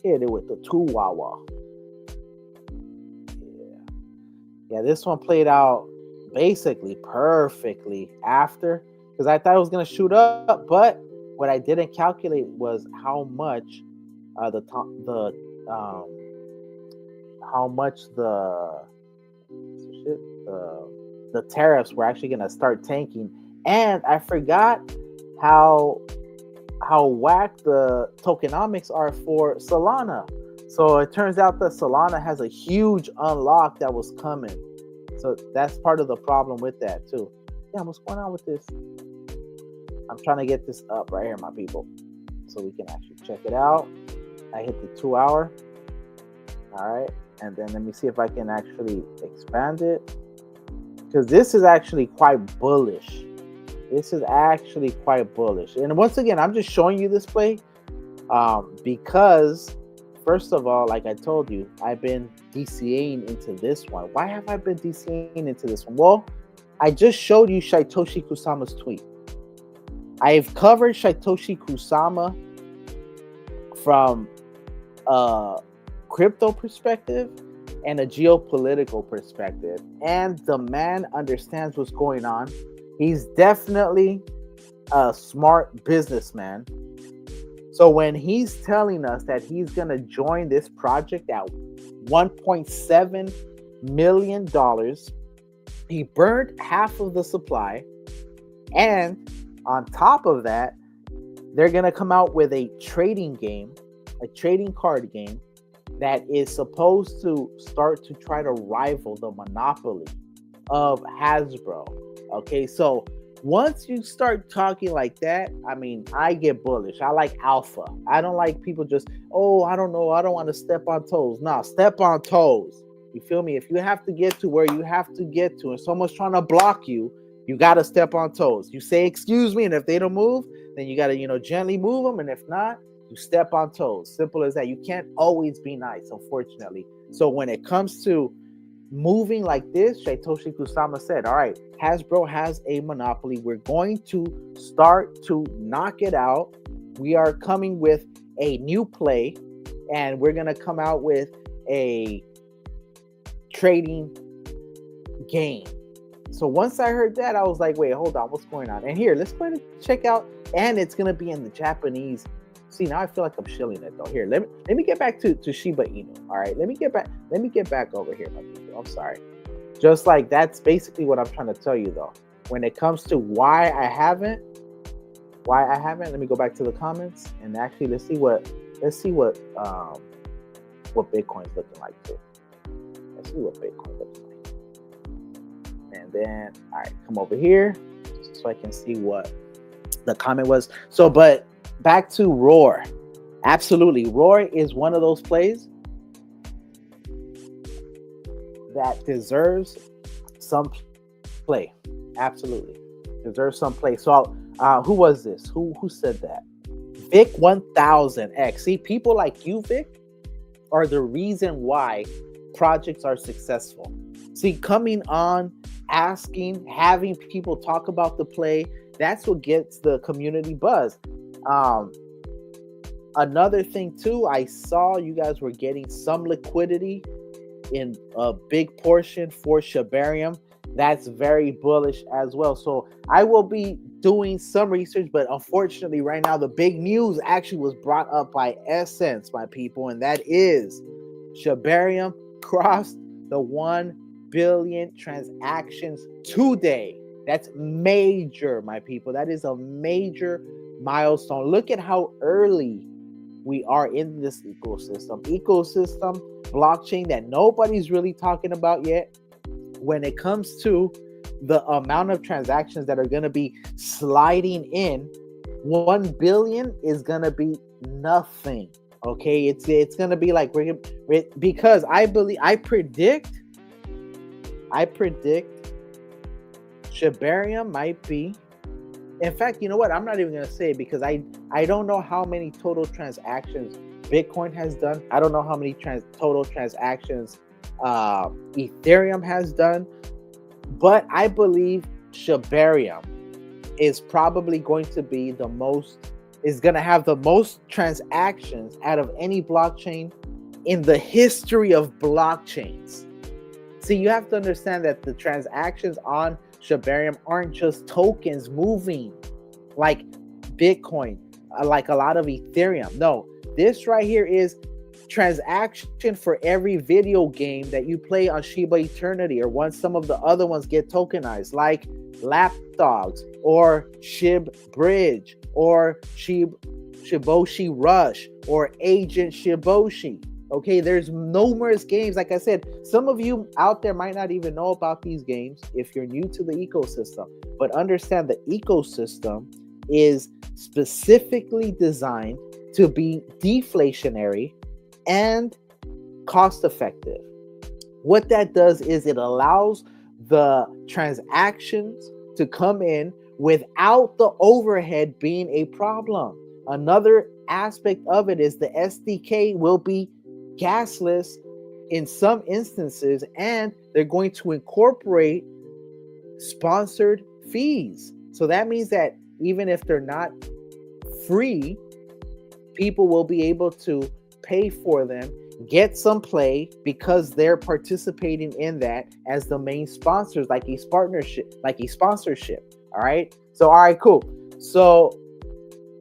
Hit it with the 2 hour. Yeah, this one played out basically perfectly after, because I thought it was going to shoot up, but what I didn't calculate was how much the tariffs were actually going to start tanking. And I forgot how whack the tokenomics are for Solana. So it turns out that Solana has a huge unlock that was coming. So that's part of the problem with that too. Yeah, what's going on with this? I'm trying to get this up right here, my people, so we can actually check it out. I hit the 2 hour. All right. And then let me see if I can actually expand it, because this is actually quite bullish. This is actually quite bullish. And once again, I'm just showing you this play because, first of all, like I told you, I've been DCAing into this one. Why have I been DCAing into this one? Well, I just showed you Shytoshi Kusama's tweet. I've covered Shytoshi Kusama from a crypto perspective and a geopolitical perspective. And the man understands what's going on. He's definitely a smart businessman. So when he's telling us that he's going to join this project at $1.7 million, he burned half of the supply. And on top of that, they're going to come out with a trading game, a trading card game that is supposed to start to try to rival the monopoly of Hasbro. Okay, so once you start talking like that, I mean, I get bullish. I like alpha. I don't like people just, I don't know, I don't want to step on toes. No, step on toes. You feel me? If you have to get to where you have to get to and someone's trying to block you, you got to step on toes. You say, excuse me, and if they don't move, then you got to, gently move them. And if not, You step on toes. Simple as that. You can't always be nice, unfortunately. So when it comes to moving like this, Shytoshi Kusama said, all right, Hasbro has a monopoly. We're going to start to knock it out. We are coming with a new play, and we're going to come out with a trading game. So once I heard that, I was like, wait, hold on, what's going on? And here, let's go ahead and check out, and it's going to be in the Japanese. See, now I feel like I'm shilling it though. Here, let me get back to Shiba Inu. All right, let me get back over here, my people. I'm sorry. Just like that's basically what I'm trying to tell you though. When it comes to why I haven't, let me go back to the comments and actually let's see what Bitcoin's looking like too. Let's see what Bitcoin looking like. And then, all right, come over here so I can see what the comment was. So, but back to Roar. Absolutely. Roar is one of those plays that deserves some play. Absolutely. Deserves some play. So, who was this? Who said that? Vic 1000X. See, people like you, Vic, are the reason why projects are successful. See, coming on, asking, having people talk about the play, that's what gets the community buzz. Another thing too, I saw you guys were getting some liquidity in a big portion for Shibarium. That's very bullish as well. So I will be doing some research, but unfortunately right now the big news actually was brought up by Essence, my people, and that is Shibarium crossed the 1 billion transactions today. That's major, my people. That is a major milestone. Look at how early we are in this ecosystem, blockchain that nobody's really talking about yet. When it comes to the amount of transactions that are going to be sliding in, 1 billion is going to be nothing. Okay, it's going to be like because I predict Shibarium might be. In fact, you know what? I'm not even going to say it because I don't know how many total transactions Bitcoin has done. I don't know how many total transactions Ethereum has done. But I believe Shibarium is probably going to be is going to have the most transactions out of any blockchain in the history of blockchains. See, you have to understand that the transactions on Shibarium aren't just tokens moving like Bitcoin, like a lot of Ethereum. No, this right here is transaction for every video game that you play on Shiba Eternity, or once some of the other ones get tokenized, like Lapdogs or Shib Bridge or Shiboshi Rush or Agent Shiboshi. Okay, there's numerous games. Like I said, some of you out there might not even know about these games if you're new to the ecosystem. But understand the ecosystem is specifically designed to be deflationary and cost effective. What that does is it allows the transactions to come in without the overhead being a problem. Another aspect of it is the SDK will be gasless in some instances, and they're going to incorporate sponsored fees. So that means that even if they're not free, people will be able to pay for them, get some play because they're participating in that as the main sponsors, like a sponsorship. All right. So, all right, cool. So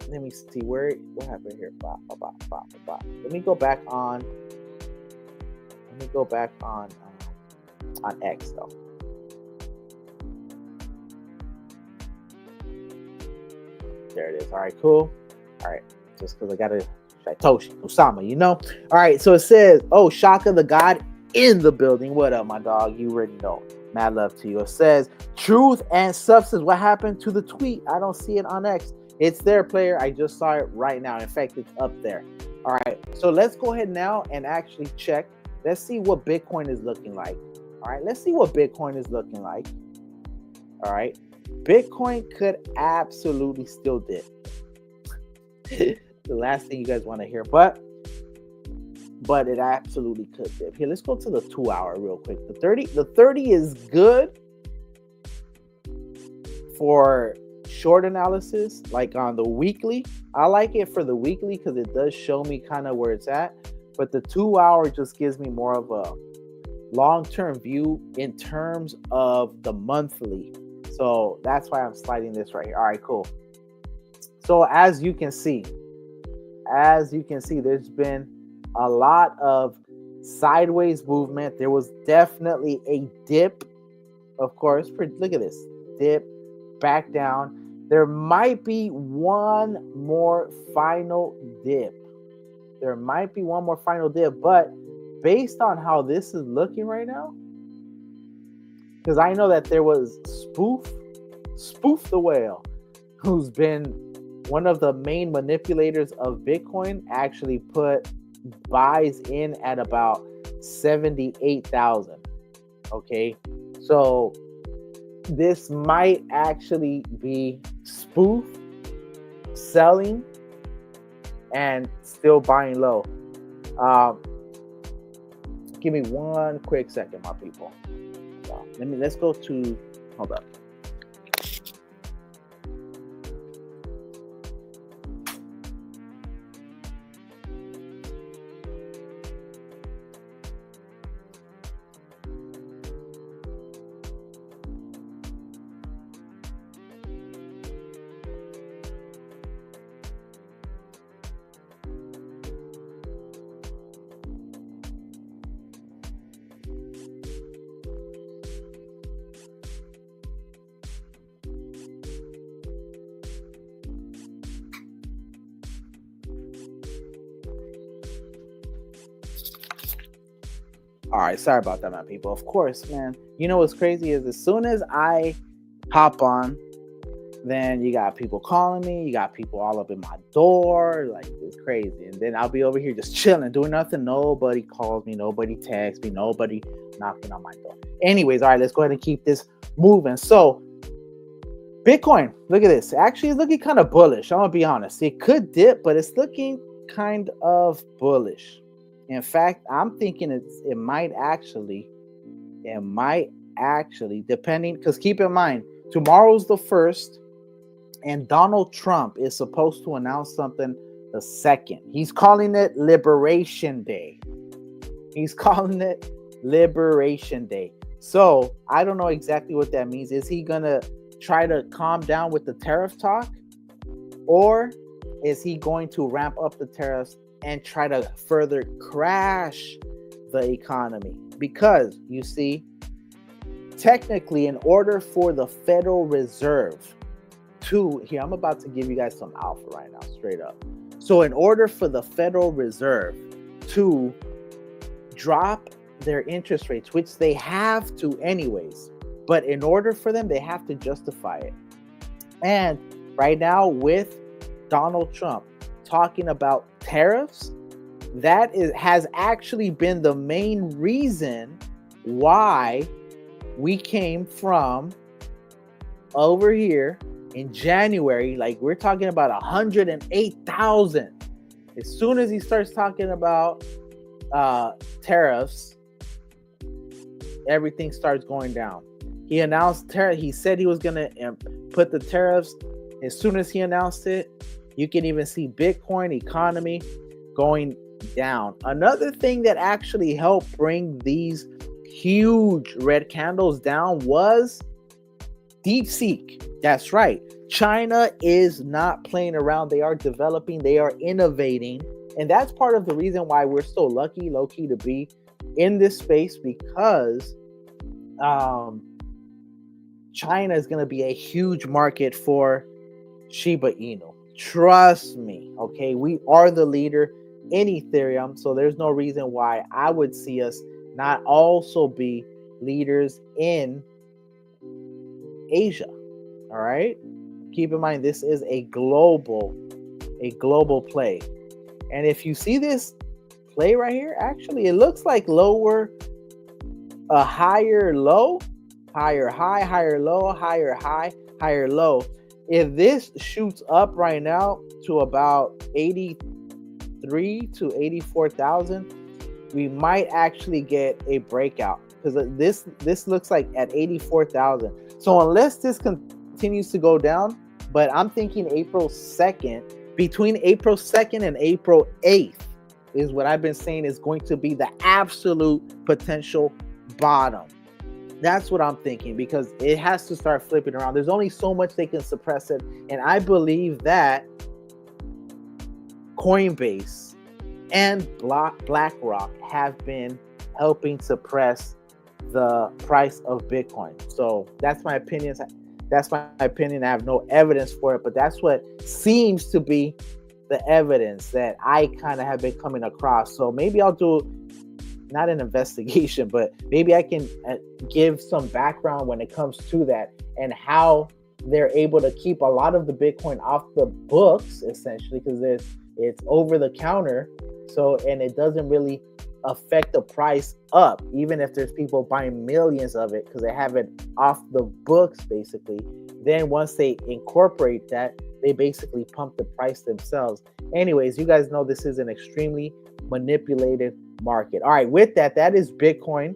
let me see what happened here. Let me go back on X though. There it is. All right, cool. All right, just because I got to Shytoshi Kusama, you know. All right, so it says, "Oh, Shaka the God in the building. What up, my dog? You already know. Mad love to you." It says, "Truth and substance. What happened to the tweet? I don't see it on X. It's there, player. I just saw it right now. In fact, it's up there." All right, so let's go ahead now and actually check. Let's see what Bitcoin is looking like. All right, let's see what Bitcoin is looking like. All right, Bitcoin could absolutely still dip. the last thing you guys want to hear. But it absolutely could dip. Here, let's go to the 2 hour real quick. The 30 is good for short analysis, like on the weekly. I like it for the weekly because it does show me kind of where it's at. But the 2 hour just gives me more of a long-term view in terms of the monthly. So that's why I'm sliding this right here. All right, cool. So as you can see, there's been a lot of sideways movement. There was definitely a dip, of course. Look at this dip back down. There might be one more final dip. But based on how this is looking right now, because I know that there was Spoof the Whale, who's been one of the main manipulators of Bitcoin, actually put buys in at about 78,000. Okay, so this might actually be Spoof selling and still buying low. Give me one quick second, my people. Let's go to, hold up. All right, sorry about that, my people. Of course, man. You know what's crazy is as soon as I hop on, then you got people calling me. You got people all up in my door. Like, it's crazy. And then I'll be over here just chilling, doing nothing. Nobody calls me. Nobody texts me. Nobody knocking on my door. Anyways, all right, let's go ahead and keep this moving. So, Bitcoin, look at this. Actually, it's looking kind of bullish. I'm going to be honest. It could dip, but it's looking kind of bullish. In fact, I'm thinking it might actually, depending, because keep in mind, tomorrow's the 1st, and Donald Trump is supposed to announce something the 2nd. He's calling it Liberation Day. So I don't know exactly what that means. Is he going to try to calm down with the tariff talk? Or is he going to ramp up the tariffs and try to further crash the economy? Because, you see, technically, in order for the Federal Reserve to, here, I'm about to give you guys some alpha right now, straight up. So in order for the Federal Reserve to drop their interest rates, which they have to anyways, but in order for them, they have to justify it. And right now, with Donald Trump talking about tariffs, has actually been the main reason why we came from over here in January, like we're talking about 108,000. As soon as he starts talking about tariffs, everything starts going down. He announced tariff. He said he was going to put the tariffs. As soon as he announced it, you can even see Bitcoin economy going down. Another thing that actually helped bring these huge red candles down was DeepSeek. That's right. China is not playing around. They are developing. They are innovating. And that's part of the reason why we're so lucky, low-key, to be in this space, because China is going to be a huge market for Shiba Inu. Trust me, okay? We are the leader in Ethereum, so there's no reason why I would see us not also be leaders in Asia. All right? Keep in mind, this is a global play. And if you see this play right here, actually, it looks like a higher low, higher high, higher low, higher high, higher low. If this shoots up right now to about 83 to 84,000, we might actually get a breakout, because this looks like at 84,000. So unless this continues to go down, but I'm thinking April 2nd, between April 2nd and April 8th is what I've been saying is going to be the absolute potential bottom. That's what I'm thinking, because it has to start flipping around. There's only so much they can suppress it. And I believe that Coinbase and BlackRock have been helping suppress the price of Bitcoin. So that's my opinion. That's my opinion. I have no evidence for it, but that's what seems to be the evidence that I kind of have been coming across. So maybe I'll do not an investigation, but maybe I can give some background when it comes to that and how they're able to keep a lot of the Bitcoin off the books, essentially, because it's over the counter. So, and it doesn't really affect the price up, even if there's people buying millions of it, because they have it off the books, basically. Then once they incorporate that, they basically pump the price themselves. Anyways, you guys know this is an extremely manipulated market. All right, with that, that is Bitcoin.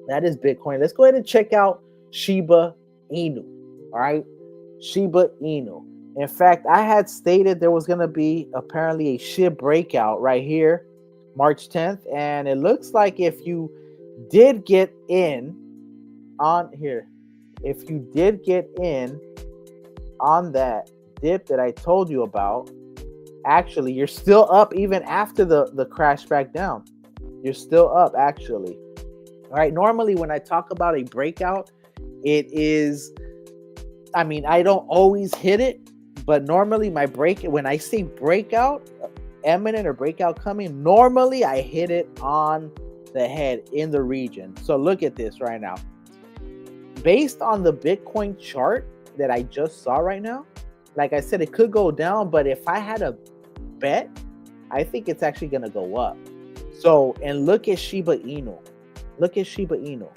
That is Bitcoin. Let's go ahead and check out Shiba Inu. All right, Shiba Inu. In fact, I had stated there was going to be apparently a SHIB breakout right here, March 10th. And it looks like if you did get in on here, if you did get in on that dip that I told you about, actually, you're still up even after the crash back down. You're still up, actually. All right, normally when I talk about a breakout, it is, I mean, I don't always hit it, but normally my when I say breakout, imminent or breakout coming, normally I hit it on the head in the region. So look at this right now. Based on the Bitcoin chart that I just saw right now, like I said, it could go down, but if I had a bet, I think it's actually going to go up. So, and look at Shiba Inu. Look at Shiba Inu.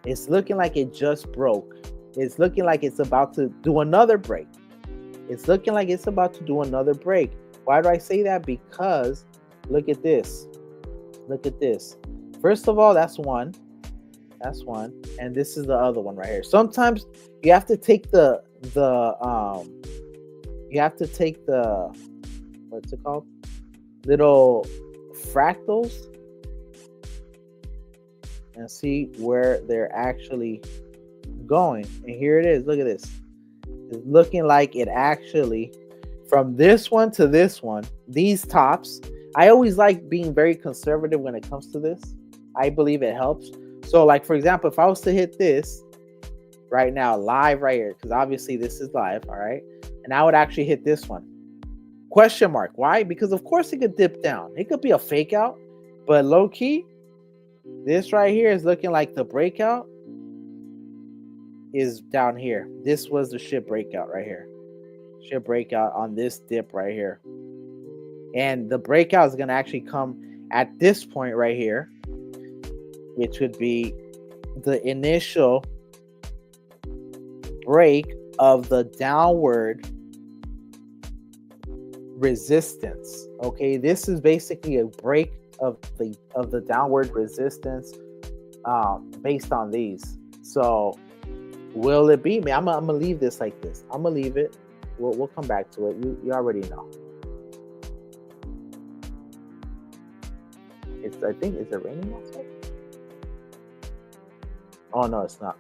It's looking like it just broke. It's looking like it's about to do another break. It's looking like it's about to do another break. Why do I say that? Because look at this. Look at this. First of all, that's one. That's one. And this is the other one right here. Sometimes you have to take the what's it called? Little fractals and see where they're actually going. And here it is. Look at this. It's looking like it actually, from this one to this one, these tops, I always like being very conservative when it comes to this. I believe it helps. So like, for example, if I was to hit this right now, live right here, because obviously this is live, all right? And I would actually hit this one. Question mark. Why? Because of course it could dip down. It could be a fake out, but low key, this right here is looking like the breakout is down here. This was the SHIB breakout right here. SHIB breakout on this dip right here. And the breakout is going to actually come at this point right here, which would be the initial break of the downward resistance. Okay, this is basically a break of the downward resistance based on these. So will it be? I'm gonna leave this like this. I'm gonna leave it. We'll come back to it. You already know. I think, is it raining outside? Oh no, it's not.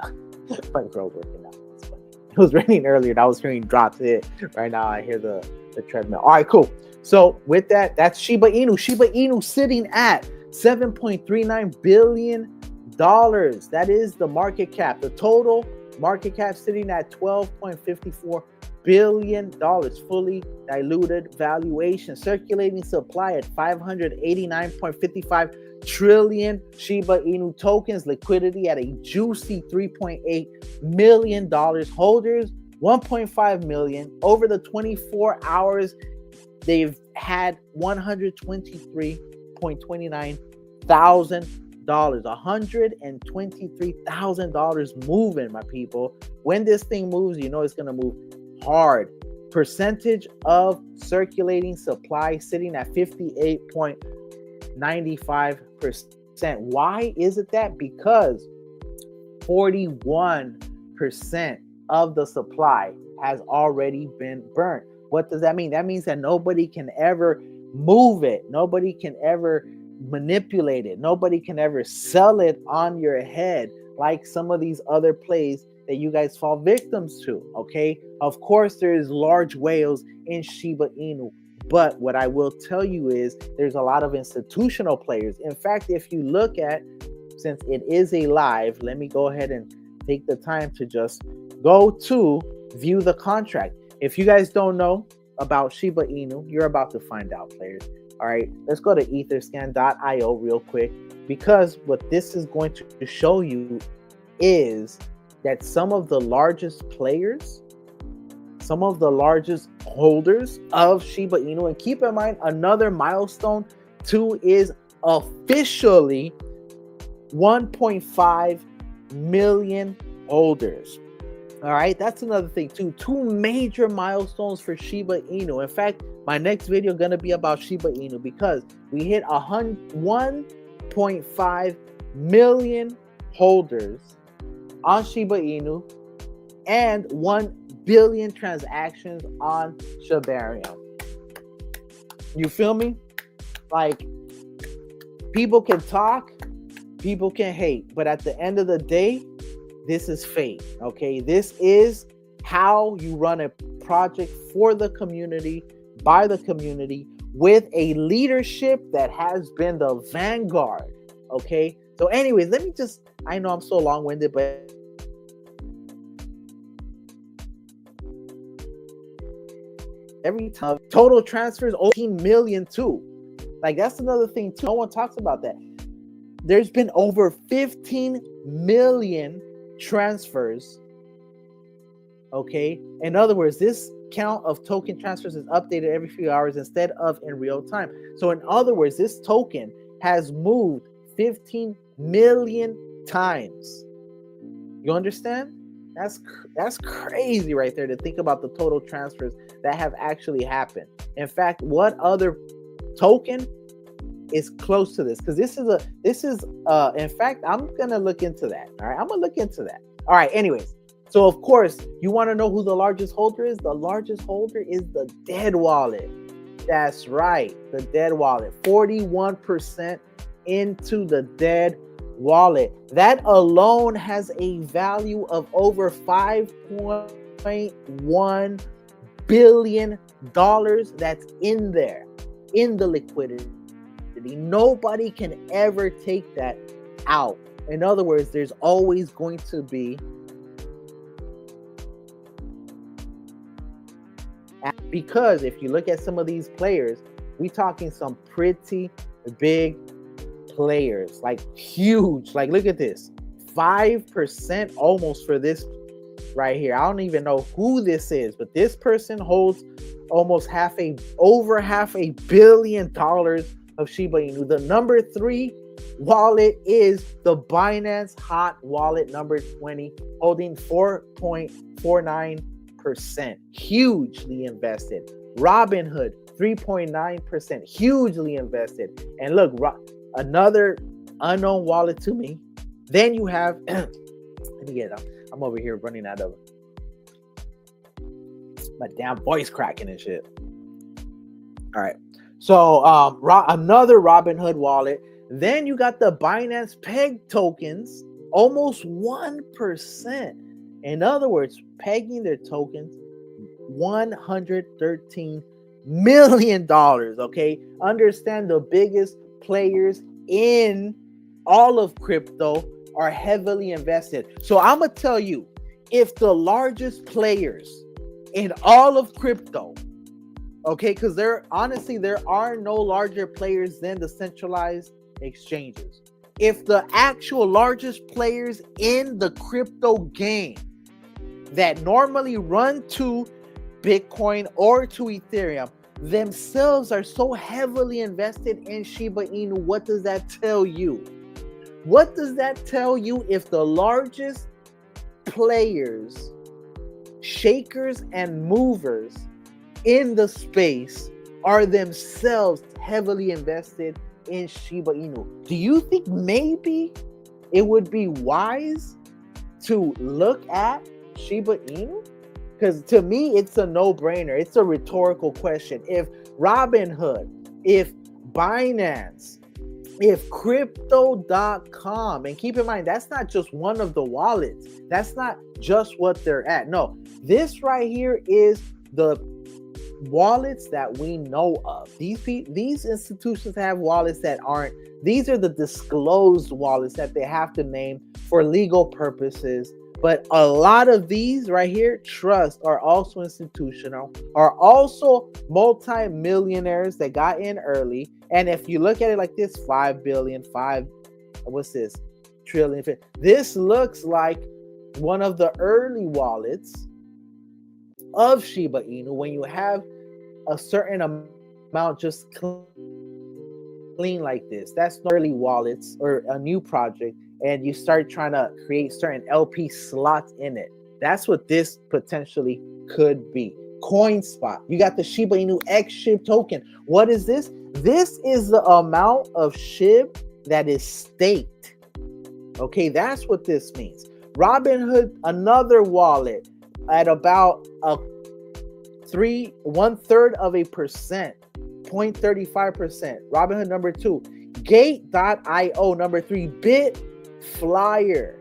My girl's working now. It's funny. It was raining earlier and I was hearing drops hit. Right now I hear the treadmill. All right, cool. So with that, that's Shiba Inu. Shiba Inu sitting at $7.39 billion. That is the market cap. The total market cap sitting at $12.54 billion. Fully diluted valuation. Circulating supply at 589.55 trillion Shiba Inu tokens. Liquidity at a juicy $3.8 million. Holders 1.5 million. Over the 24 hours, they've had $123.29 thousand. $123,000 moving, my people. When this thing moves, you know it's gonna move hard. Percentage of circulating supply sitting at 58.95%. Why is it that? Because 41% of the supply has already been burnt. What does that mean? That means that nobody can ever move it. Nobody can ever manipulate it. Nobody can ever sell it on your head like some of these other plays that you guys fall victims to, okay? Of course, there's large whales in Shiba Inu, but what I will tell you is there's a lot of institutional players. In fact, if you look at, since it is a live, let me go ahead and take the time to just go to view the contract. If you guys don't know about Shiba Inu, you're about to find out, players. All right, let's go to etherscan.io real quick, because what this is going to show you is that some of the largest players, some of the largest holders of Shiba Inu, and keep in mind another milestone too is officially 1.5 million holders. All right, that's another thing too. Two major milestones for Shiba Inu. In fact, my next video is going to be about Shiba Inu because we hit 1.5 million holders on Shiba Inu and 1 billion transactions on Shibarium. You feel me? Like, people can talk, people can hate, but at the end of the day, this is fate, okay? This is how you run a project for the community, by the community, with a leadership that has been the vanguard, okay? So anyways, let me just, I know I'm so long-winded, but every time, total transfers, 18 million too. Like, that's another thing too. No one talks about that. There's been over 15 million transfers, okay? In other words, this count of token transfers is updated every few hours instead of in real time. So in other words, this token has moved 15 million times. You understand? That's crazy right there to think about the total transfers that have actually happened. In fact, what other token is close to this? Because this is in fact, I'm gonna look into that. All right, I'm gonna look into that. All right, anyways, so of course you want to know who the largest holder is. The largest holder is the dead wallet. That's right, the dead wallet. 41% into the dead wallet. That alone has a value of over $5.1 billion that's in there, in the liquidity. Nobody can ever take that out. In other words, there's always going to be, because if you look at some of these players, we talking some pretty big players, like huge. Like, look at this, 5% almost for this right here. I don't even know who this is, but this person holds almost over half a $1 billion of Shiba Inu. The number 3 wallet is the Binance Hot Wallet number 20, holding 4.49%, hugely invested. Robinhood 3.9%, hugely invested. And look, another unknown wallet to me. Then you have let me get it up. I'm over here running out of my damn voice cracking and shit. All right, so another Robinhood wallet. Then you got the Binance Peg tokens, almost 1%. In other words, pegging their tokens, $113 million. Okay, understand the biggest players in all of crypto are heavily invested. So I'm gonna tell you, if the largest players in all of crypto, okay, because there are no larger players than the centralized exchanges. If the actual largest players in the crypto game that normally run to Bitcoin or to Ethereum themselves are so heavily invested in Shiba Inu, what does that tell you? What does that tell you if the largest players shakers and movers in the space are themselves heavily invested in Shiba Inu. Do you think maybe it would be wise to look at Shiba Inu? Because to me, it's a no-brainer. It's a rhetorical question. If Robinhood, if Binance, if crypto.com, and keep in mind, that's not just one of the wallets. That's not just what they're at. No, this right here is the wallets that we know of. These institutions have wallets that aren't. These are the disclosed wallets that they have to name for legal purposes. But a lot of these right here, trust, are also institutional, are also multi-millionaires that got in early. And if you look at it like this, 5 billion, what's this? Trillion. This looks like one of the early wallets of Shiba Inu when you have a certain amount just clean like this. That's not early wallets or a new project, and you start trying to create certain LP slots in it. That's what this potentially could be. CoinSpot. You got the Shiba Inu X SHIB token. What is this? This is the amount of SHIB that is staked. Okay, that's what this means. Robinhood, another wallet at about a 1/3 of a percent, 0.35%. Robinhood number 2. Gate.io number 3. Bitflyer.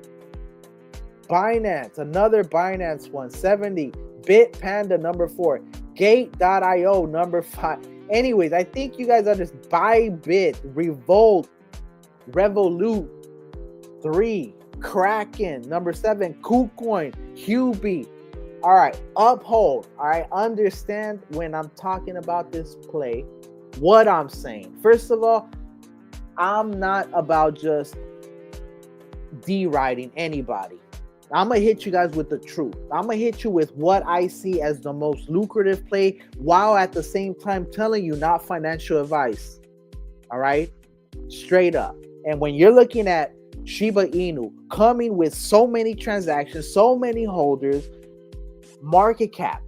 Binance, another Binance one, 70. Bitpanda number 4. Gate.io number 5. Anyways, I think you guys understand. Bybit, Revolt, Revolut 3. Kraken number 7. KuCoin, Huobi. All right, Uphold. All right, understand when I'm talking about this play, what I'm saying. First of all, I'm not about just deriding anybody. I'm going to hit you guys with the truth. I'm going to hit you with what I see as the most lucrative play, while at the same time telling you not financial advice. All right? Straight up. And when you're looking at Shiba Inu coming with so many transactions, so many holders, market cap,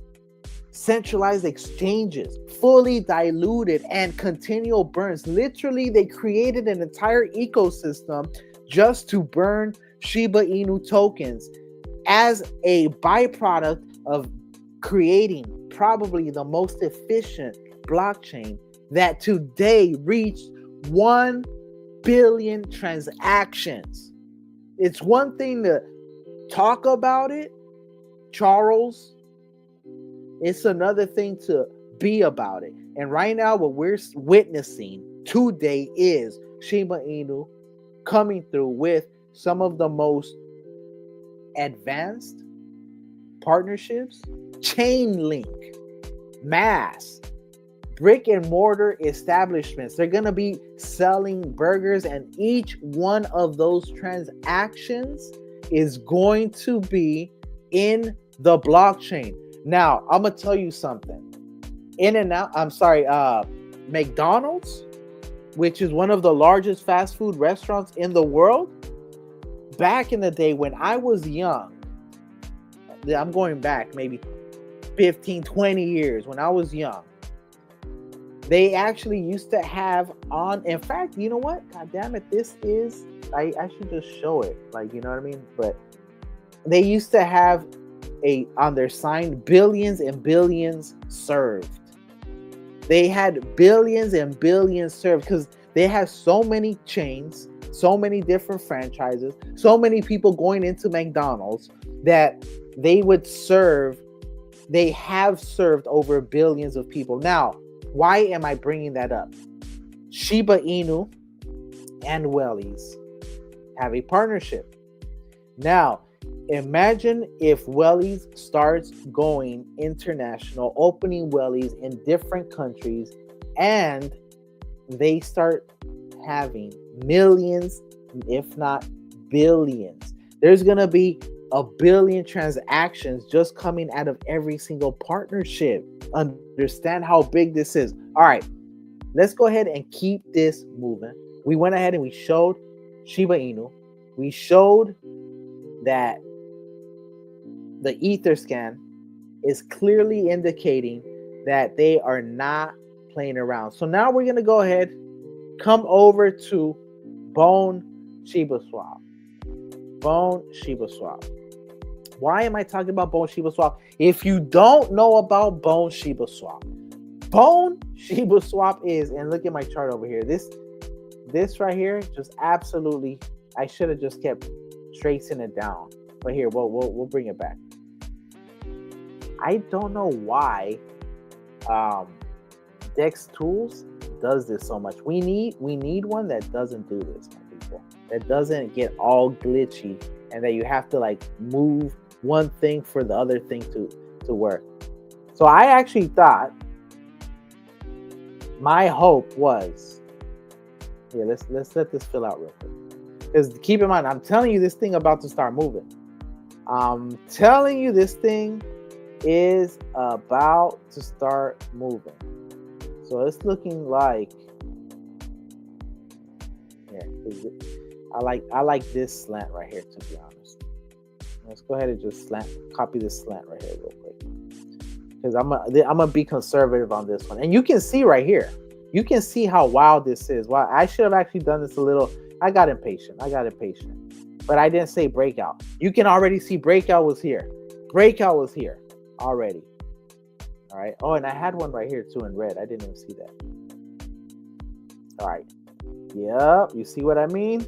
centralized exchanges, fully diluted, and continual burns. Literally, they created an entire ecosystem just to burn Shiba Inu tokens as a byproduct of creating probably the most efficient blockchain that today reached 1 billion transactions. It's one thing to talk about it, Charles. It's another thing to be about it. And right now, what we're witnessing today is Shiba Inu coming through with some of the most advanced partnerships, Chainlink, Mass, brick and mortar establishments. They're going to be selling burgers, and each one of those transactions is going to be in the blockchain. Now, I'm going to tell you something. McDonald's, which is one of the largest fast food restaurants in the world, back in the day when I was young, I'm going back maybe 15, 20 years when I was young, they actually used to have on, in fact, you know what? God damn it, I should just show it. Like, you know what I mean? But they used to have on their sign, billions and billions served. They had billions and billions served because they have so many chains, so many different franchises, so many people going into McDonald's that they have served over billions of people. Now, why am I bringing that up? Shiba Inu and Wellies have a partnership. Now, imagine if Wellies starts going international, opening Wellies in different countries, and they start having millions, if not billions. There's going to be 1 billion transactions just coming out of every single partnership. Understand how big this is. All right, let's go ahead and keep this moving. We went ahead and we showed Shiba Inu. We showed that the Etherscan is clearly indicating that they are not playing around. So now we're going to go ahead, come over to Bone Shiba Swap. Bone Shiba Swap. Why am I talking about Bone Shiba Swap? If you don't know about Bone Shiba Swap is, and look at my chart over here. This right here, just absolutely, I should have just kept tracing it down. But here, we'll bring it back. I don't know why Dex Tools does this so much. We need one that doesn't do this, my people. That doesn't get all glitchy and that you have to like move one thing for the other thing to work. So I actually thought, my hope was, here, let's let this fill out real quick. Because keep in mind, I'm telling you, this thing about to start moving. I'm telling you, this thing is about to start moving. So it's looking like, yeah, I like this slant right here, to be honest. Let's go ahead and just copy this slant right here real quick. Because I'm gonna be conservative on this one. And you can see right here, you can see how wild this is. Wow, I should have actually done this a little. I got impatient. But I didn't say breakout. You can already see breakout was here. Breakout was here already. All right. Oh, and I had one right here too in red. I didn't even see that. All right. Yep. You see what I mean?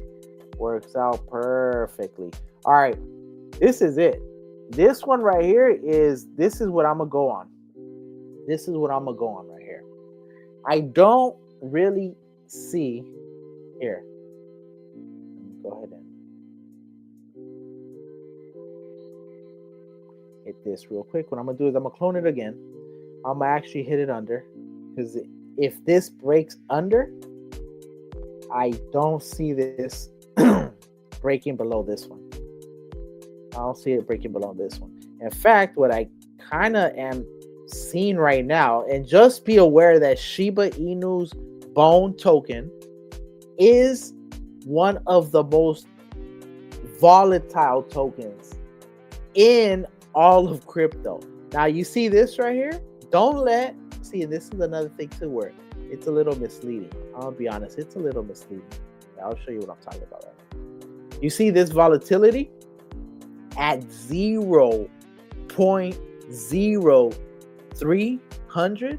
Works out perfectly. All right. This is it. This one right here this is what I'm going to go on. This is what I'm going to go on right here. I don't really see here. Let me go ahead and hit this real quick. What I'm going to do is I'm going to clone it again. I'm going to actually hit it under, because if this breaks under, I don't see this breaking below this one. I don't see it breaking below this one. In fact, what I kind of am seeing right now, and just be aware that Shiba Inu's Bone token is one of the most volatile tokens in all of crypto. Now, you see this right here? See, this is another thing to work. It's a little misleading. I'll be honest. It's a little misleading. I'll show you what I'm talking about right now. You see this volatility at 0.0300?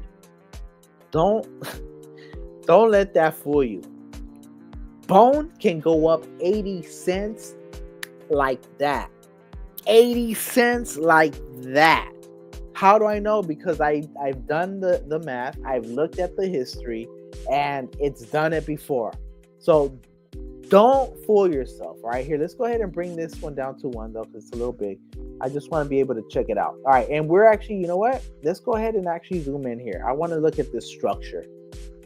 Don't let that fool you. Bone can go up 80 cents like that. 80 cents like that. How do I know? Because I've done the math. I've looked at the history, and it's done it before. So don't fool yourself. All right, here, let's go ahead and bring this one down to 1, though, because it's a little big. I just want to be able to check it out. All right, and we're actually, you know what? Let's go ahead and actually zoom in here. I want to look at this structure.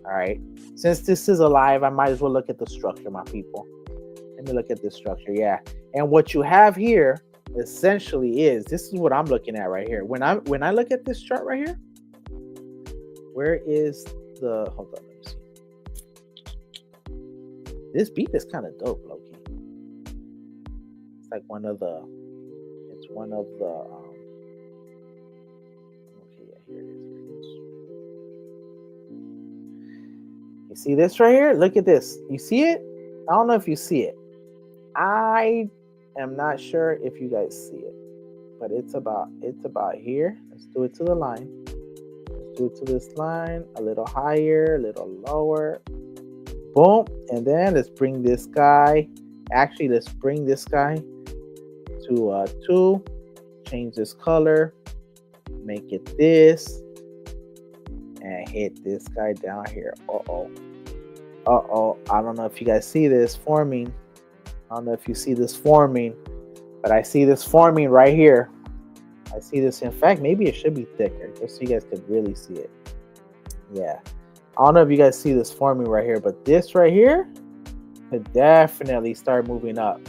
All right, since this is alive, I might as well look at the structure, my people. Let me look at this structure. Yeah, and what you have here essentially this is what I'm looking at right here. When I look at this chart right here, where is the, hold on, let me see. This beat is kind of dope, low-key. It's like one of the okay, yeah, here it is. You see this right here? Look at this. You see it? I don't know if you see it. I am not sure if you guys see it, but it's about here. Let's do it to the line. Let's do it to this line, a little higher, a little lower. Boom. And then let's bring this guy. Actually, let's bring this guy to 2. Change this color. Make it this. And hit this guy down here. Uh-oh. I don't know if you guys see this forming. I don't know if you see this forming, but I see this forming right here. I see this. In fact, maybe it should be thicker, just so you guys could really see it. Yeah. I don't know if you guys see this forming right here, but this right here could definitely start moving up.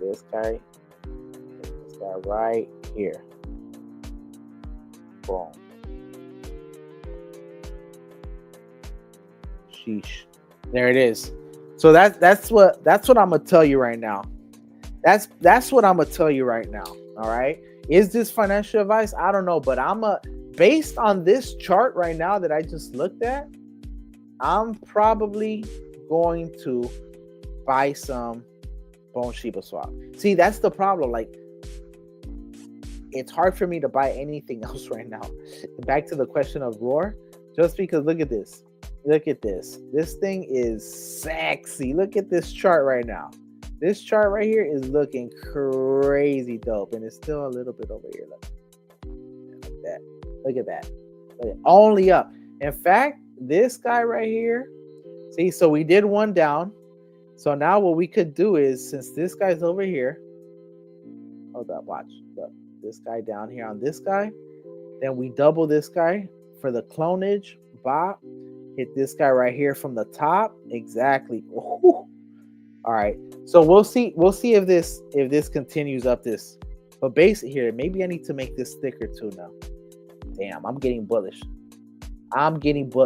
This guy right here. Boom. Sheesh. There it is. So that's what I'm gonna tell you right now. That's what I'm gonna tell you right now. All right. Is this financial advice? I don't know, but based on this chart right now that I just looked at, I'm probably going to buy some Bone Shiba Swap. See, that's the problem. Like, it's hard for me to buy anything else right now. Back to the question of roar, just because look at this. Look at this. This thing is sexy. Look at this chart right now. This chart right here is looking crazy dope, and it's still a little bit over here. Look at that. Look at that. Only up. In fact, this guy right here, see, so we did one down. So now what we could do is, since this guy's over here, hold up, watch. Look, this guy down here on this guy, then we double this guy for the clonage. Bop. Hit this guy right here from the top. Exactly. Ooh. All right. So we'll see if this continues up this. But basically here, maybe I need to make this thicker too now. Damn, I'm getting bullish.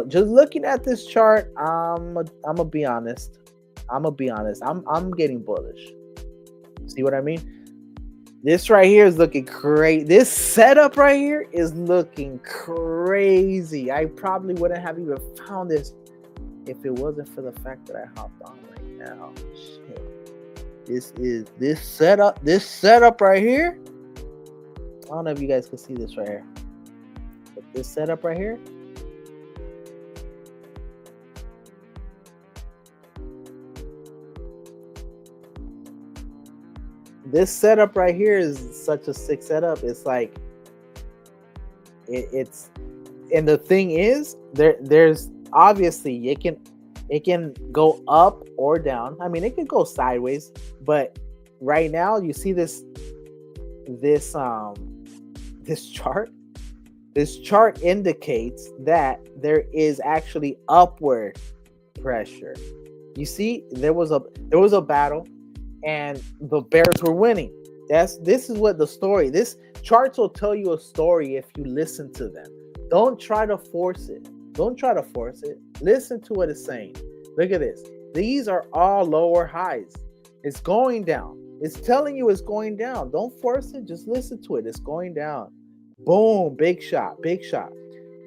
Just looking at this chart, I'm gonna be honest. I'm getting bullish. See what I mean? This right here is looking crazy. This setup right here is looking crazy. I probably wouldn't have even found this if it wasn't for the fact that I hopped on right now. Shit. This setup right here. I don't know if you guys can see this right here. But this setup right here. This setup right here is such a sick setup. It's like it's and the thing is there's obviously it can go up or down. I mean, it can go sideways, but right now you see this chart. This chart indicates that there is actually upward pressure. You see, there was a battle and the Bears were winning. This is what the story. This charts will tell you a story if you listen to them. Don't try to force it. Listen to what it's saying. Look at this. These are all lower highs. It's going down. It's telling you it's going down. Don't force it. Just listen to it. It's going down. Boom. Big shot.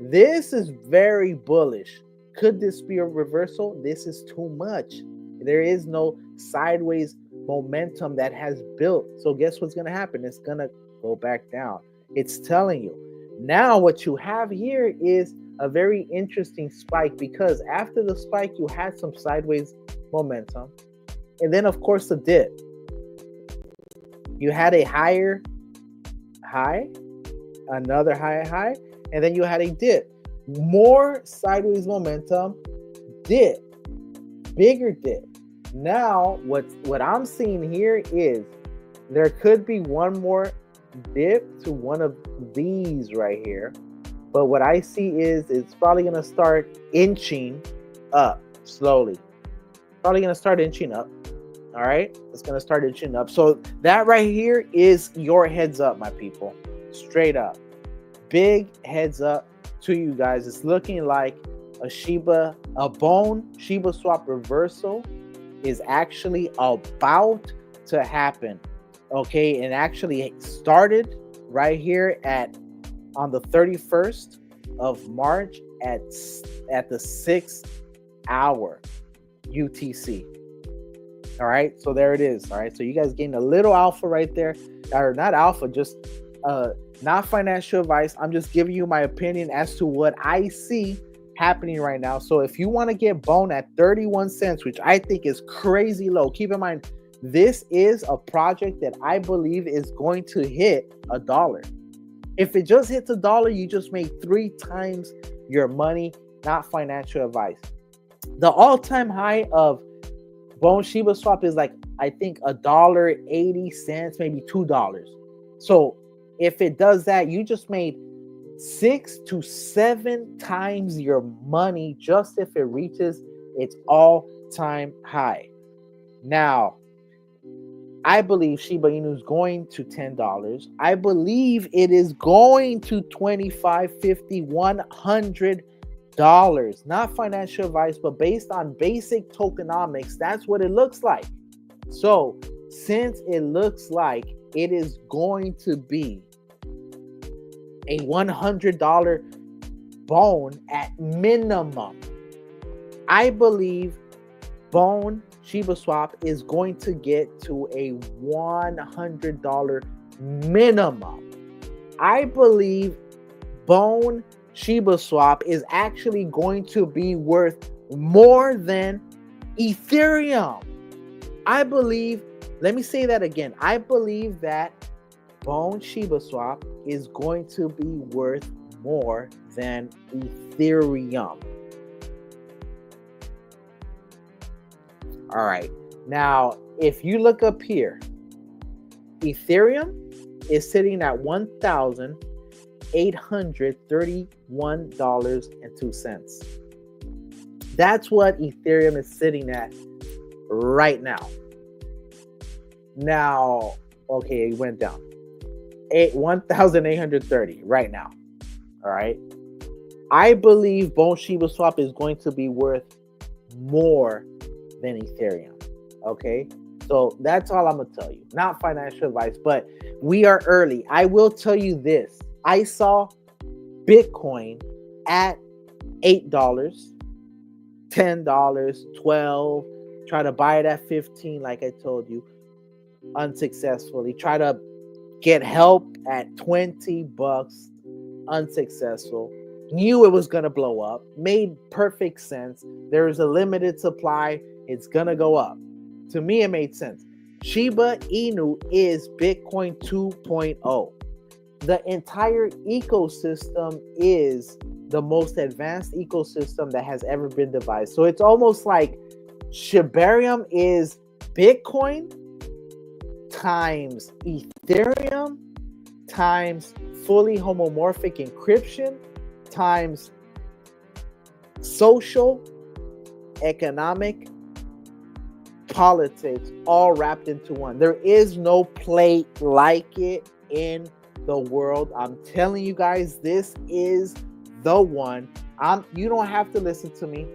This is very bullish. Could this be a reversal? This is too much. There is no sideways momentum that has built. So guess what's going to happen? It's going to go back down. It's telling you. Now what you have here is a very interesting spike, because after the spike you had some sideways momentum, and then of course the dip. You had a higher high, another higher high, and then you had a dip. More sideways momentum, dip, bigger dip. Now what I'm seeing here is there could be one more dip to one of these right here, but what I see is it's probably going to start inching up slowly. All right, it's going to start inching up. So that right here is your heads up, my people. Straight up, big heads up to you guys. It's looking like a bone Shiba swap reversal is actually about to happen. Okay, and actually it started right here on the 31st of March at the 6th hour UTC. All right, so there it is. All right, so you guys getting a little alpha right there, or not alpha, just not financial advice. I'm just giving you my opinion as to what I see happening right now. So if you want to get bone at 31 cents, which I think is crazy low, keep in mind this is a project that I believe is going to hit $1. If it just hits $1, you just made 3 times your money. Not financial advice. The all-time high of Bone Shiba Swap is like, I think $1.80, maybe $2. So if it does that, you just made 6 to 7 times your money just if it reaches its all-time high. Now, I believe Shiba Inu is going to $10. I believe it is going to $25, $50, $100. Not financial advice, but based on basic tokenomics, that's what it looks like. So since it looks like it is going to be a $100 bone at minimum. I believe Bone Shiba Swap is going to get to a $100 minimum. I believe Bone Shiba Swap is actually going to be worth more than Ethereum. I believe, let me say that again. I believe that Bone Shiba Swap is going to be worth more than Ethereum. All right. Now, if you look up here, Ethereum is sitting at $1,831.02. That's what Ethereum is sitting at right now. Now, okay, it went down. 1,830 right now. All right. I believe Bone Shiba Swap is going to be worth more than Ethereum. Okay. So that's all I'm going to tell you. Not financial advice, but we are early. I will tell you this. I saw Bitcoin at $8, $10, $12. Try to buy it at 15, like I told you, unsuccessfully. Try to get help at $20, unsuccessful. Knew it was going to blow up. Made perfect sense. There is a limited supply. It's going to go up. To me, it made sense. Shiba Inu is Bitcoin 2.0. The entire ecosystem is the most advanced ecosystem that has ever been devised. So it's almost like Shibarium is Bitcoin times Ethereum times fully homomorphic encryption times social, economic, politics, all wrapped into one. There is no play like it in the world. I'm telling you guys, this is the one. You don't have to listen to me,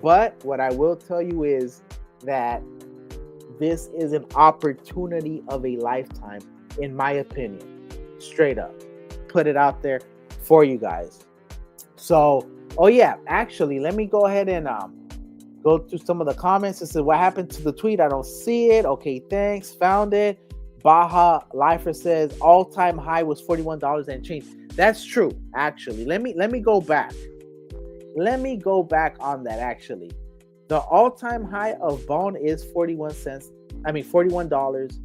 but what I will tell you is that this is an opportunity of a lifetime, in my opinion. Straight up. Put it out there for you guys. So, oh yeah, actually, let me go ahead and go through some of the comments. It says, what happened to the tweet? I don't see it. Okay, thanks. Found it. Baja Lifer says all-time high was $41 and change. That's true, actually. Let me go back. Let me go back on that, actually. The all-time high of Bone is $41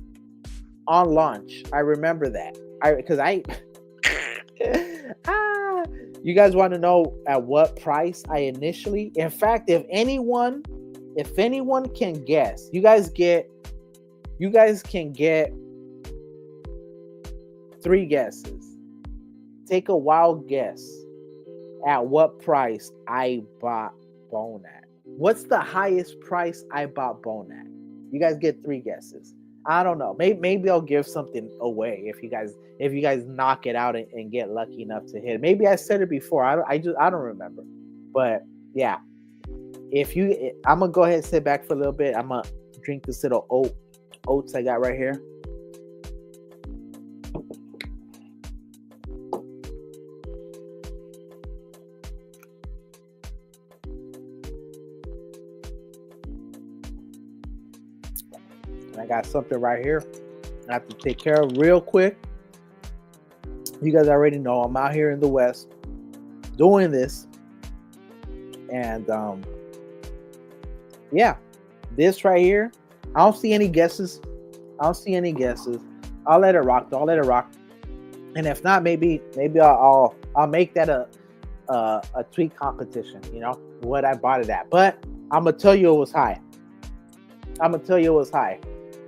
on launch. I remember that. You guys want to know at what price I initially? In fact, if anyone can guess, you guys can get 3 guesses. Take a wild guess at what price I bought Bone at. What's the highest price I bought Bone at? You guys get 3 guesses. I don't know. Maybe I'll give something away if you guys knock it out and get lucky enough to hit. Maybe I said it before. I don't remember. But yeah, I'm gonna go ahead and sit back for a little bit. I'm gonna drink this little oats I got right here. I got something right here I have to take care of real quick. You guys already know I'm out here in the West doing this. And yeah, this right here, I don't see any guesses. I'll let it rock though. And if not, maybe I'll make that a tweet competition, what I bought it at. But I'm gonna tell you it was high.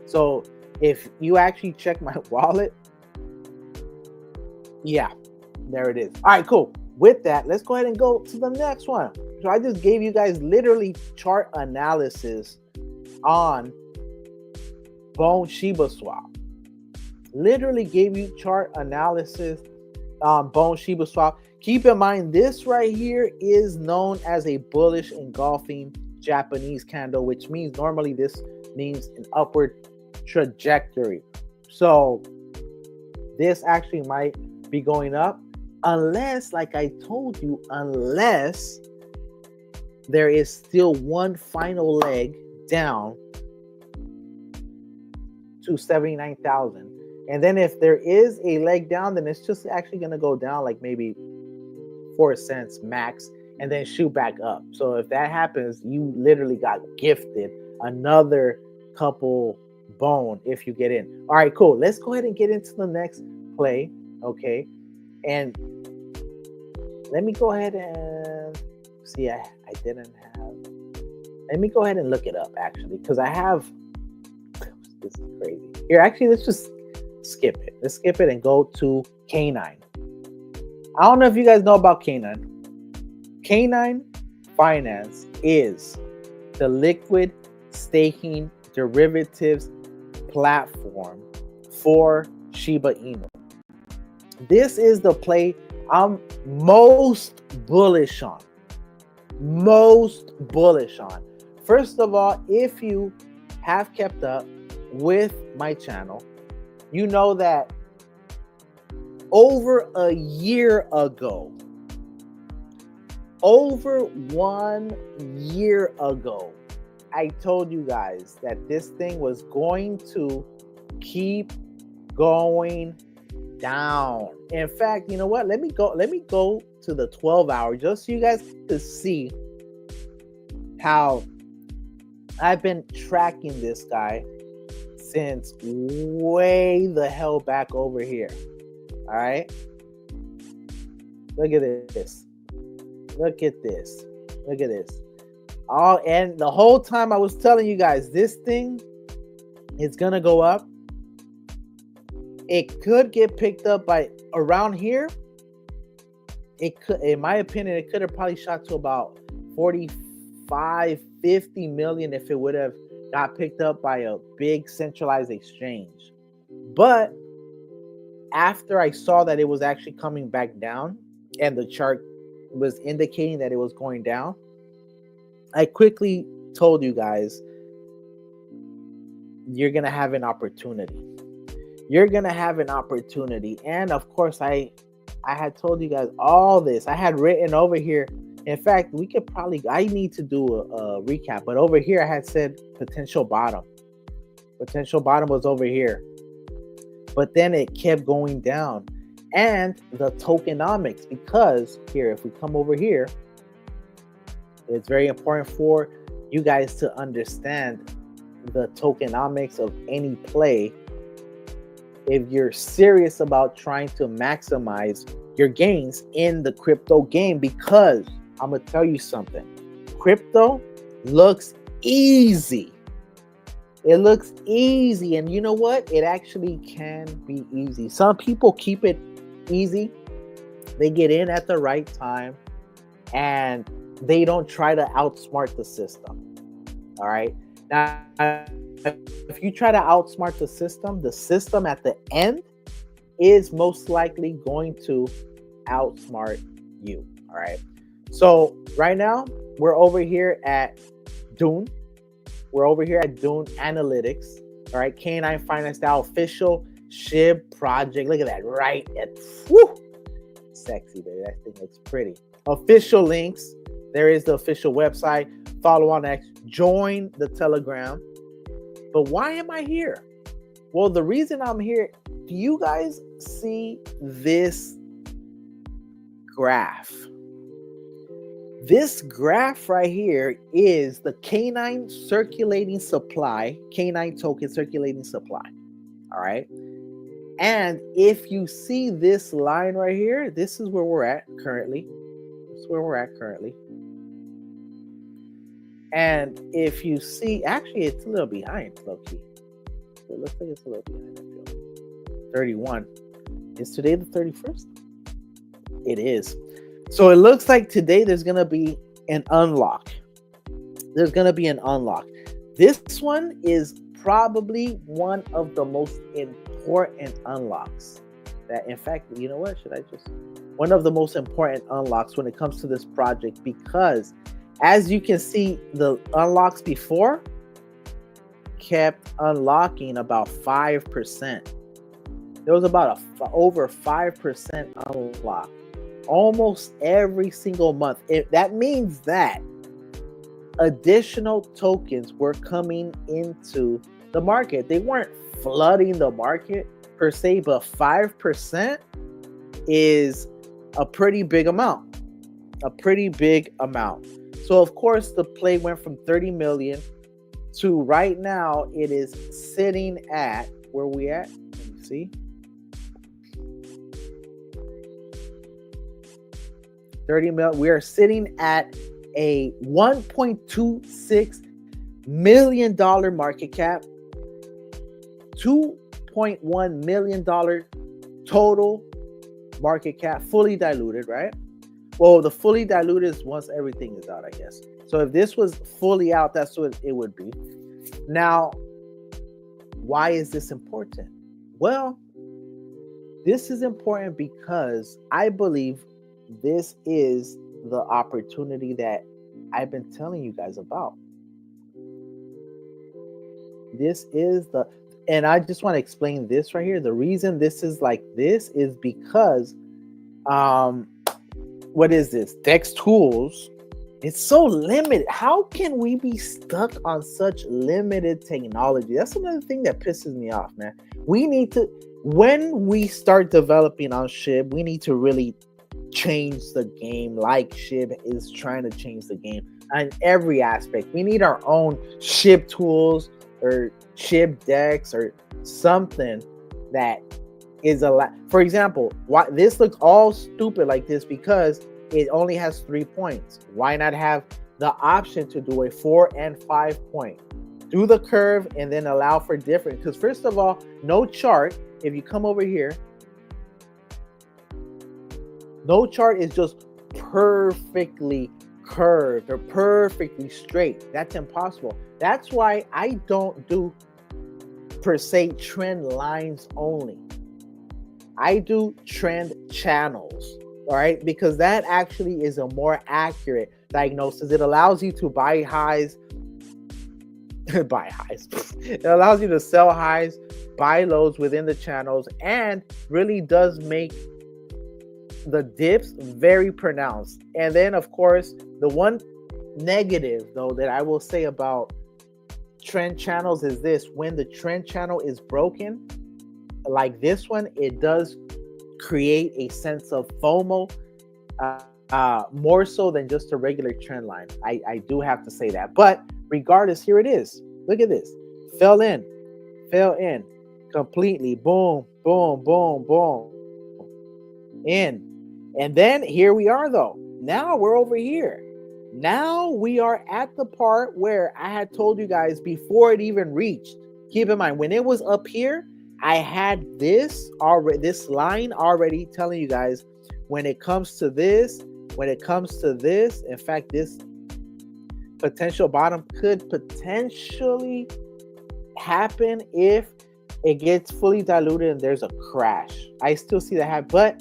So if you actually check my wallet, yeah, there it is. All right, cool. With that, let's go ahead and go to the next one. So I just gave you guys literally chart analysis on Bone Shiba Swap. Literally gave you chart analysis on Bone Shiba Swap. Keep in mind, this right here is known as a bullish engulfing Japanese candle, which means normally this means an upward trajectory. So this actually might be going up, unless, like I told you, unless there is still one final leg down to 79,000. And then if there is a leg down, then it's just actually going to go down like maybe 4 cents max and then shoot back up. So if that happens, you literally got gifted another couple bone if you get in. All right, cool. Let's go ahead and get into the next play. Okay. And let me go ahead and see. I didn't have. Let me go ahead and look it up actually, because I have. This is crazy. Here, actually, let's just skip it. Let's skip it and go to K9. I don't know if you guys know about K9. K9 Finance is the liquid staking derivatives platform for Shiba Inu. This is the play I'm most bullish on. First of all, if you have kept up with my channel, you know that over a year ago, over 1 year ago, I told you guys that this thing was going to keep going down. In fact, you know what? Let me go to the 12 hour just so you guys can see how I've been tracking this guy since way the hell back over here. All right. Look at this. Look at this. Look at this. Oh, and the whole time I was telling you guys, this thing is going to go up. It could get picked up by around here. It could, in my opinion, it could have probably shot to about 45, 50 million if it would have got picked up by a big centralized exchange. But after I saw that it was actually coming back down and the chart was indicating that it was going down, I quickly told you guys, you're going to have an opportunity. You're going to have an opportunity. And of course, I had told you guys all this. I had written over here. In fact, I need to do a recap. But over here, I had said potential bottom. Potential bottom was over here. But then it kept going down. And the tokenomics, because here, if we come over here, it's very important for you guys to understand the tokenomics of any play if you're serious about trying to maximize your gains in the crypto game. Because I'm going to tell you something. Crypto looks easy. It looks easy. And you know what? It actually can be easy. Some people keep it easy. They get in at the right time and they don't try to outsmart the system. All right. Now, if you try to outsmart the system at the end is most likely going to outsmart you. All right. So right now we're over here at Dune. We're over here at Dune Analytics. All right. K9 Finance, the official SHIB project. Look at that. Right at, whoo, sexy, baby. That thing looks pretty. Official links. There is the official website. Follow on X. Join the Telegram. But why am I here? Well, the reason I'm here, do you guys see this graph? This graph right here is the K9 circulating supply, K9 token circulating supply. All right. And if you see this line right here, this is where we're at currently. This is where we're at currently. And if you see, actually, it's a little behind, low-key. So it looks like it's a little behind. I feel. 31. Is today the 31st? It is. So it looks like today there's going to be an unlock. There's going to be an unlock. This one is probably one of the most important unlocks. That, in fact, you know what? One of the most important unlocks when it comes to this project, because as you can see, the unlocks before kept unlocking about 5%. There was about over 5% unlock almost every single month. That means that additional tokens were coming into the market. They weren't flooding the market per se, but 5% is a pretty big amount. A pretty big amount. So of course the play went from 30 million to right now it is sitting at, where we at? Let me see. 30 mil. We are sitting at a $1.26 million market cap, $2.1 million total market cap, fully diluted, right? Well, the fully diluted is once everything is out, I guess. So if this was fully out, that's what it would be. Now, why is this important? Well, this is important because I believe this is the opportunity that I've been telling you guys about. This is and I just want to explain this right here. The reason this is like this is because, what is this? Dex Tools. It's so limited. How can we be stuck on such limited technology? That's another thing that pisses me off, man. We need to, when we start developing on SHIB, we need to really change the game like SHIB is trying to change the game on every aspect. We need our own SHIB tools or SHIB decks or something that is a lot. For example, why this looks all stupid like this? Because it only has 3 points. Why not have the option to do a 4 and 5 point? Do the curve and then allow for different. Because first of all, no chart. If you come over here, no chart is just perfectly curved or perfectly straight. That's impossible. That's why I don't do per se trend lines only. I do trend channels. All right, because that actually is a more accurate diagnosis. It allows you to buy highs, buy highs. It allows you to sell highs, buy lows within the channels, and really does make the dips very pronounced. And then, of course, the one negative though that I will say about trend channels is this: when the trend channel is broken, like this one, it does create a sense of FOMO, more so than just a regular trend line. I do have to say that. But regardless, here it is. Look at this. Fell in completely. Boom, boom, boom, boom. In. And then here we are though. Now we're over here. Now we are at the part where I had told you guys before it even reached. Keep in mind, when it was up here, I had this line already telling you guys when it comes to this, in fact, this potential bottom could potentially happen if it gets fully diluted and there's a crash. I still see that happen, but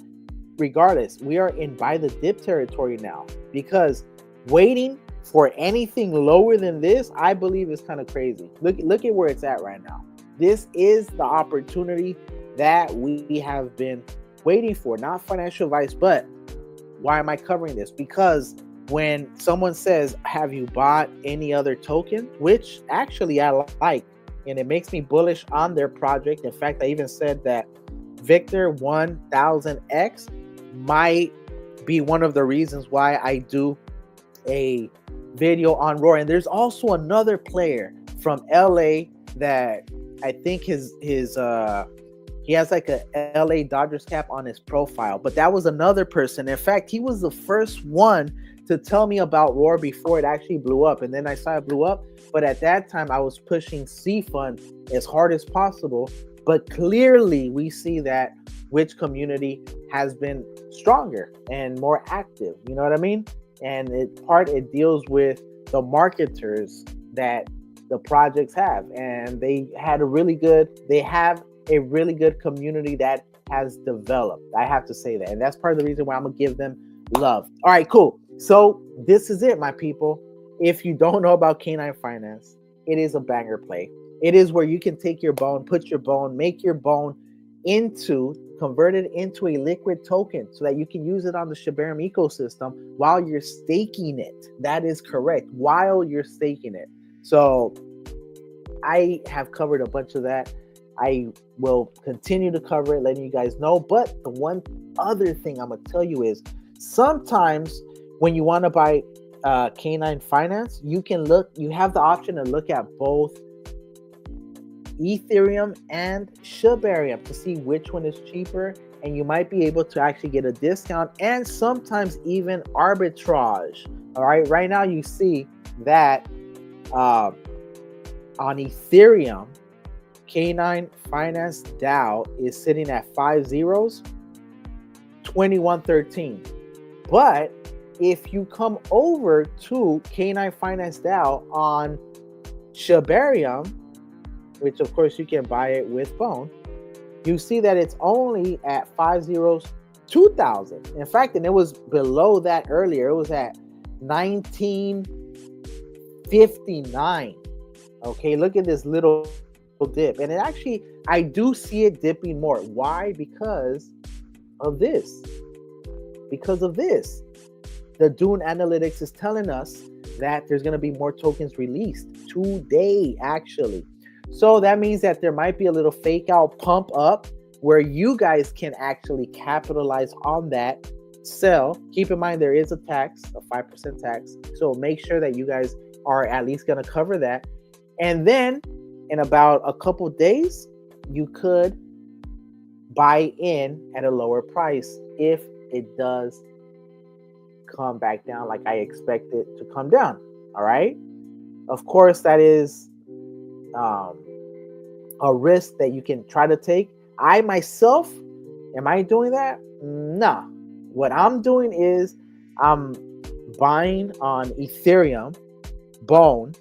regardless, we are in buy the dip territory now, because waiting for anything lower than this, I believe, is kind of crazy. Look at where it's at right now. This is the opportunity that we have been waiting for. Not financial advice, but why am I covering this? Because when someone says, have you bought any other token? Which actually I like, and it makes me bullish on their project. In fact, I even said that Victor 1000X might be one of the reasons why I do a video on Roar. And there's also another player from LA that I think he has like a LA Dodgers cap on his profile, but that was another person. In fact, he was the first one to tell me about Roar before it actually blew up. And then I saw it blew up, but at that time I was pushing C-Fund as hard as possible. But clearly we see that which community has been stronger and more active, you know what I mean? And it deals with the marketers that the projects have, and they have a really good community that has developed. I have to say that, and that's part of the reason why I'm gonna give them love. All right, cool. So this is it, my people. If you don't know about Canine Finance, it is a banger play. It is where you can take your bone, put your bone, make your bone converted into a liquid token so that you can use it on the Shibarium ecosystem while you're staking it. That is correct. While you're staking it. So I have covered a bunch of that. I will continue to cover it, letting you guys know. But the one other thing I'm going to tell you is sometimes when you want to buy Canine Finance, you have the option to look at both Ethereum and Shibarium to see which one is cheaper, and you might be able to actually get a discount and sometimes even arbitrage. All right, right now you see that on Ethereum, Canine Finance DAO is sitting at 5 zeros, 2113. But if you come over to Canine Finance DAO on Shibarium, which of course you can buy it with Bone, you see that it's only at 5 zeros, 2000. In fact, and it was below that earlier. It was at 1959. Okay, look at this little dip. And it actually, I do see it dipping more. Why? Because of this. The Dune Analytics is telling us that there's going to be more tokens released today, actually. So that means that there might be a little fake out pump up where you guys can actually capitalize on that sell. Keep in mind, there is a tax, a 5% tax. So make sure that you guys are at least going to cover that. And then in about a couple days, you could buy in at a lower price if it does come back down like I expect it to come down. All right. Of course, that is a risk that you can try to take. I myself, am I doing that? No. What I'm doing is I'm buying on Ethereum, Bone,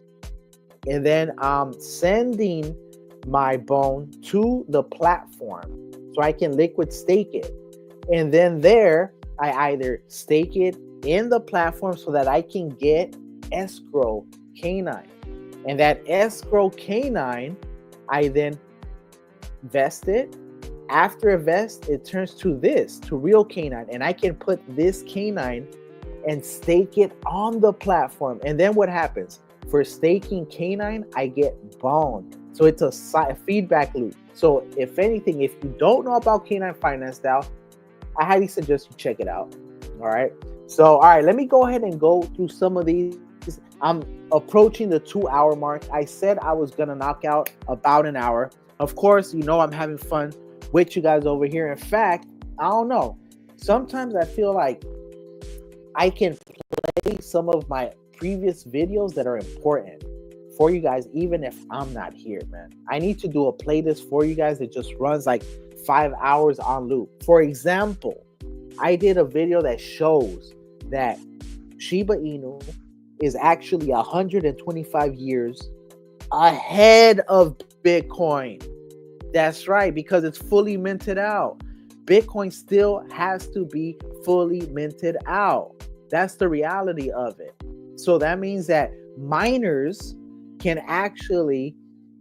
and then I'm sending my Bone to the platform so I can liquid stake it. And then there, I either stake it in the platform so that I can get escrow Canine. And that escrow Canine, I then vest it. After a vest, it turns to real Canine. And I can put this Canine and stake it on the platform. And then what happens? For staking Canine, I get Bone. So it's a feedback loop. So if anything, if you don't know about Canine Finance DAO, I highly suggest you check it out. All right. So, all right, let me go ahead and go through some of these. I'm approaching the 2-hour mark. I said I was going to knock out about an hour. Of course, you know I'm having fun with you guys over here. In fact, I don't know. Sometimes I feel like I can play some of my previous videos that are important for you guys, even if I'm not here, man. I need to do a playlist for you guys that just runs like 5 hours on loop. For example, I did a video that shows that Shiba Inu is actually 125 years ahead of Bitcoin. That's right, because it's fully minted out. Bitcoin still has to be fully minted out. That's the reality of it. So that means that miners can actually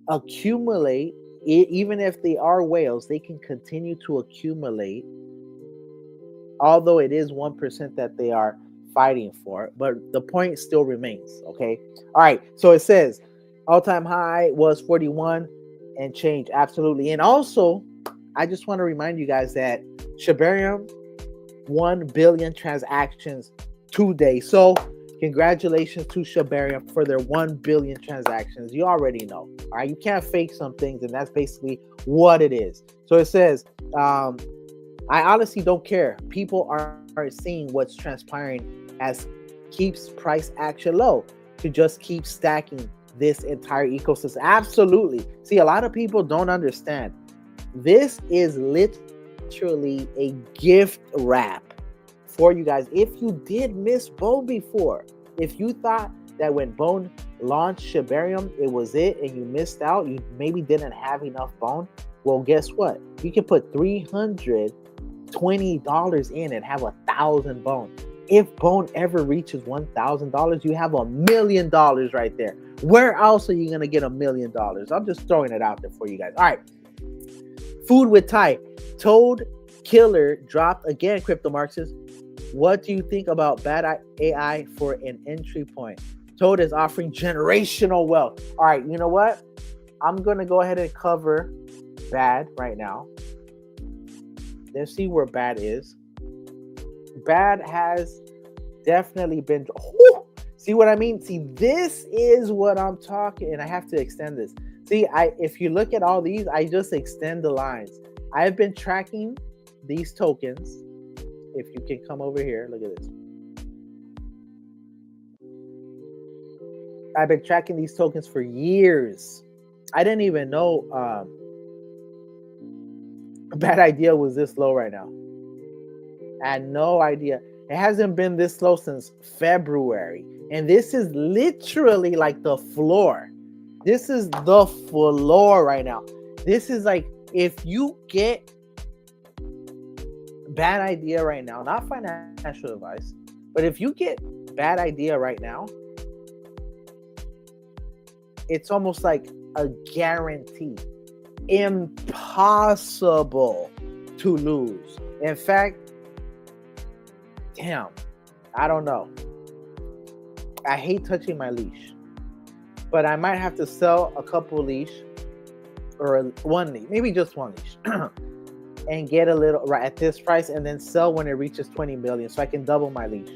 accumulate, even if they are whales, they can continue to accumulate, although it is 1% that they are fighting for, but the point still remains. Okay. All right. So it says all-time high was 41 and change. Absolutely. And also, I just want to remind you guys that Shibarium 1 billion transactions today. So congratulations to Shibarium for their 1 billion transactions. You already know. All right. You can't fake some things, and that's basically what it is. So it says, I honestly don't care. People are seeing what's transpiring as keeps price action low to just keep stacking this entire ecosystem. Absolutely. See, a lot of people don't understand. This is literally a gift wrap for you guys. If you did miss Bone before, if you thought that when Bone launched Shibarium, it was it, and you missed out, you maybe didn't have enough Bone, well, guess what? You can put $320 in and have 1,000 Bone. If Bone ever reaches $1,000, you have $1 million right there. Where else are you going to get $1 million? I'm just throwing it out there for you guys. All right. Food with Ty. Toad Killer dropped again, crypto Marxists. What do you think about bad AI for an entry point? Toad is offering generational wealth. All right, you know what? I'm going to go ahead and cover bad right now. Let's see where bad is. Bad has definitely been... See what I mean? See, this is what I'm talking, and I have to extend this. See, if you look at all these, I just extend the lines. I've been tracking these tokens. If you can come over here, look at this. I've been tracking these tokens for years. I didn't even know a bad idea was this low right now. I had no idea. It hasn't been this low since February. And this is literally like the floor. This is the floor right now. This is like, if you get bad idea right now, not financial advice, but if you get bad idea right now, it's almost like a guarantee. Impossible to lose. In fact, damn, I don't know. I hate touching my leash, but I might have to sell a couple leash or one leash, maybe just one leash, and get a little right at this price, and then sell when it reaches 20 million, so I can double my leash.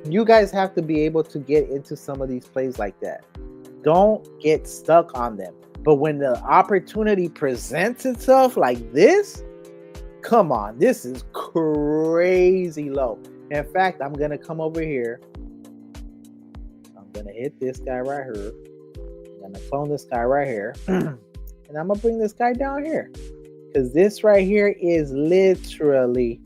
You guys have to be able to get into some of these plays like that. Don't get stuck on them. But when the opportunity presents itself like this, come on, this is crazy low. In fact, I'm going to come over here. I'm going to hit this guy right here. I'm going to clone this guy right here. And I'm going to bring this guy down here. Because this right here is literally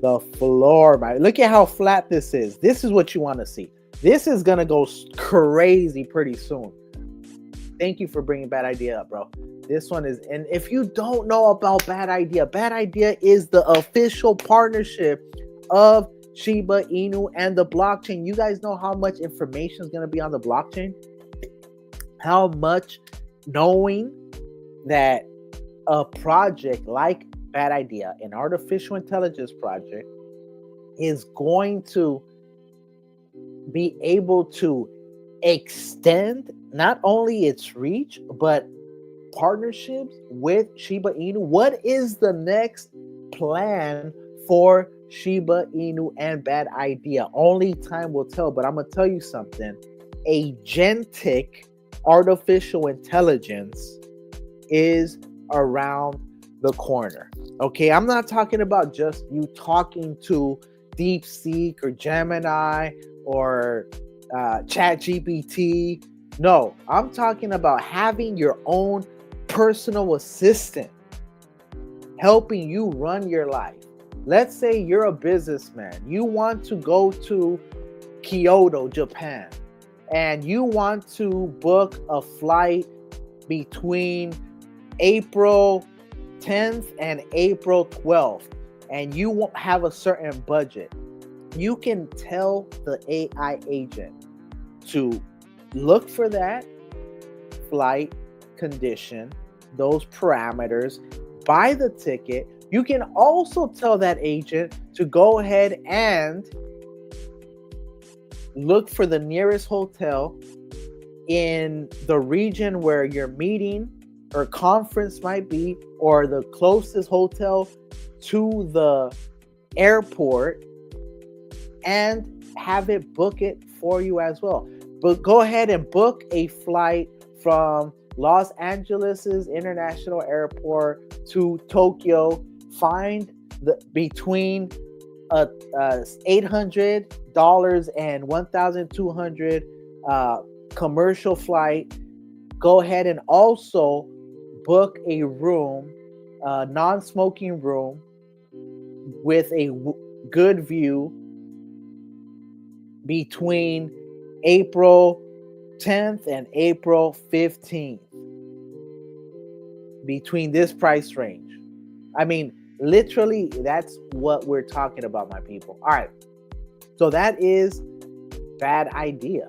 the floor. Look at how flat this is. This is what you want to see. This is going to go crazy pretty soon. Thank you for bringing bad idea up, bro. This one is, and if you don't know about bad idea is the official partnership of Shiba Inu and the blockchain. You guys know how much information is going to be on the blockchain? How much knowing that a project like Bad Idea, an artificial intelligence project, is going to be able to extend not only its reach, but partnerships with Shiba Inu. What is the next plan for Shiba Inu and Bad Idea? Only time will tell, but I'm going to tell you something. Agentic artificial intelligence is around the corner. Okay, I'm not talking about just you talking to DeepSeek or Gemini or ChatGPT. No, I'm talking about having your own personal assistant helping you run your life. Let's say you're a businessman. You want to go to Kyoto, Japan, and you want to book a flight between April 10th and April 12th, and you won't have a certain budget. You can tell the AI agent to look for that flight condition, those parameters, buy the ticket. You can also tell that agent to go ahead and look for the nearest hotel in the region where your meeting or conference might be, or the closest hotel to the airport, and have it book it for you as well. But go ahead and book a flight from Los Angeles's International Airport to Tokyo. Find the between $800 and $1,200 commercial flight. Go ahead and also book a room, non-smoking room with a good view between April 10th and April 15th. Between this price range. I mean, literally, that's what we're talking about, my people. All right. So that is Bad Idea.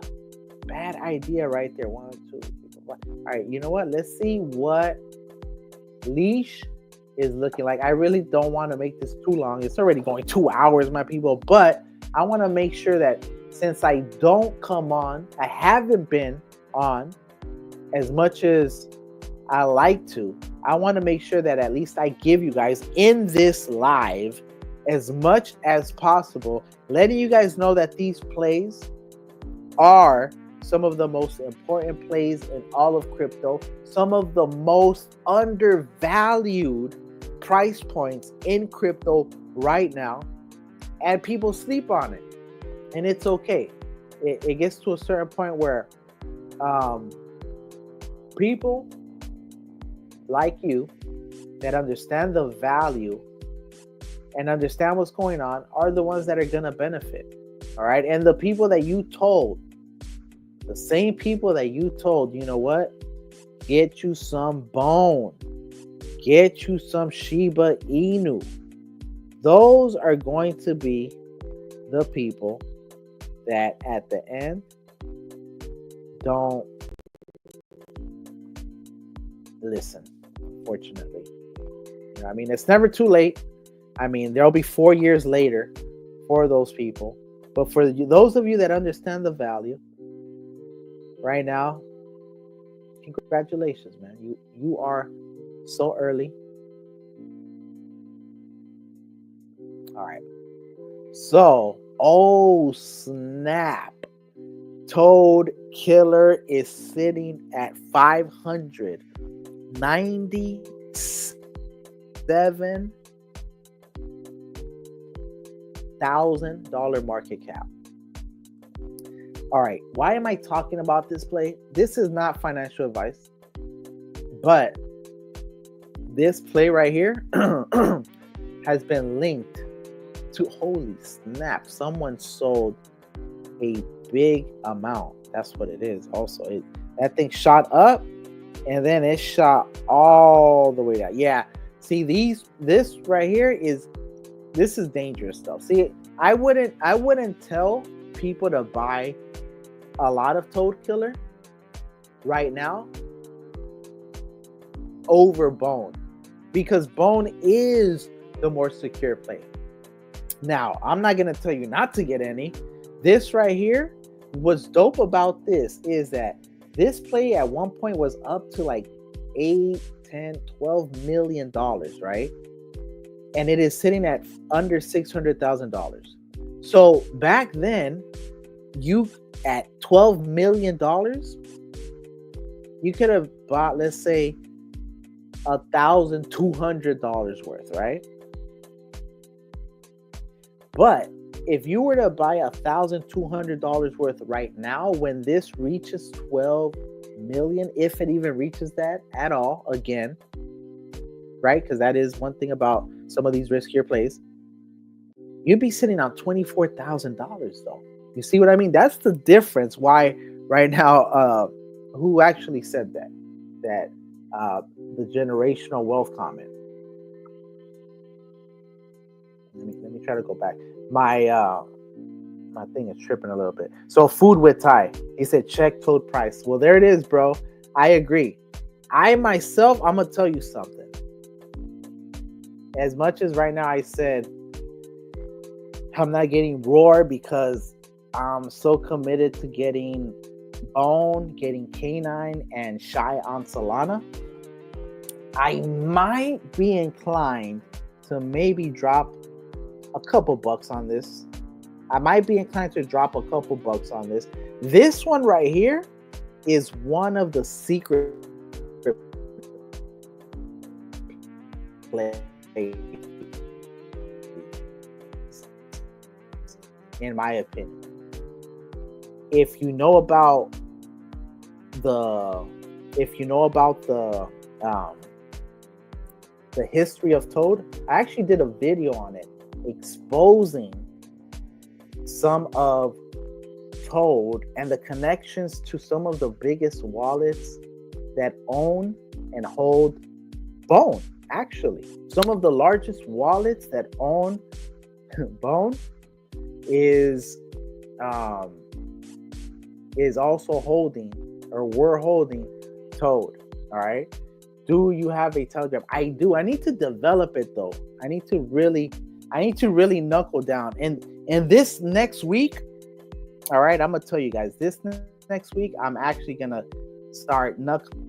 Bad idea right there. 1, 2, 3, 4. All right. You know what? Let's see what leash is looking like. I really don't want to make this too long. It's already going 2 hours, my people, but I want to make sure that since I don't come on, I haven't been on as much as I like to, I want to make sure that at least I give you guys in this live as much as possible, letting you guys know that these plays are some of the most important plays in all of crypto, some of the most undervalued price points in crypto right now, and people sleep on it, and it's okay. It gets to a certain point where people like you that understand the value and understand what's going on are the ones that are going to benefit. All right. And the people that you told, the same people that you told, you know what? Get you some bone. Get you some Shiba Inu. Those are going to be the people that at the end don't listen, unfortunately. You know, I mean, it's never too late. I mean, there'll be 4 years later for those people. But for those of you that understand the value, right now, congratulations, man. You are so early. All right. So, oh snap. Toad Killer is sitting at $597,000 market cap. All right, why am I talking about this play? This is not financial advice, but this play right here has been linked to, holy snap, someone sold a big amount. That's what it is. Also, that thing shot up and then it shot all the way down. Yeah, see, this right here is dangerous stuff. See, I wouldn't tell people to buy a lot of Toad Killer right now over Bone, because Bone is the more secure play. Now, I'm not going to tell you not to get any. This right here, what's dope about this is that this play at one point was up to like 8, 10, 12 million dollars, right? And it is sitting at under $600,000. So back then, you at $12 million, you could have bought, let's say, $1,200 worth, right? But if you were to buy $1,200 worth right now, when this reaches 12 million, if it even reaches that at all, again, right? Because that is one thing about some of these riskier plays, you'd be sitting on $24,000 though. You see what I mean? That's the difference. Why right now, who actually said that? That the generational wealth comment. Let me try to go back. My thing is tripping a little bit. So Food with Ty, he said check Toad price. Well, there it is, bro. I agree. I myself, I'm gonna tell you something. As much as right now I said I'm not getting Roar because I'm so committed to getting Bone, getting K9, and Shy on Solana, I might be inclined to maybe drop a couple bucks on this. I might be inclined to drop a couple bucks on this. This one right here is one of the secret plays, in my opinion. If you know about the history of Toad, I actually did a video on it exposing some of Toad and the connections to some of the biggest wallets that own and hold Bone. Actually, some of the largest wallets that own Bone is also holding, or were holding, Toad. All right. Do you have a Telegram? I do. I need to develop it though. I need to really, I need to really knuckle down. And this next week, all right, I'm gonna tell you guys. This next week, I'm actually gonna start knuckling.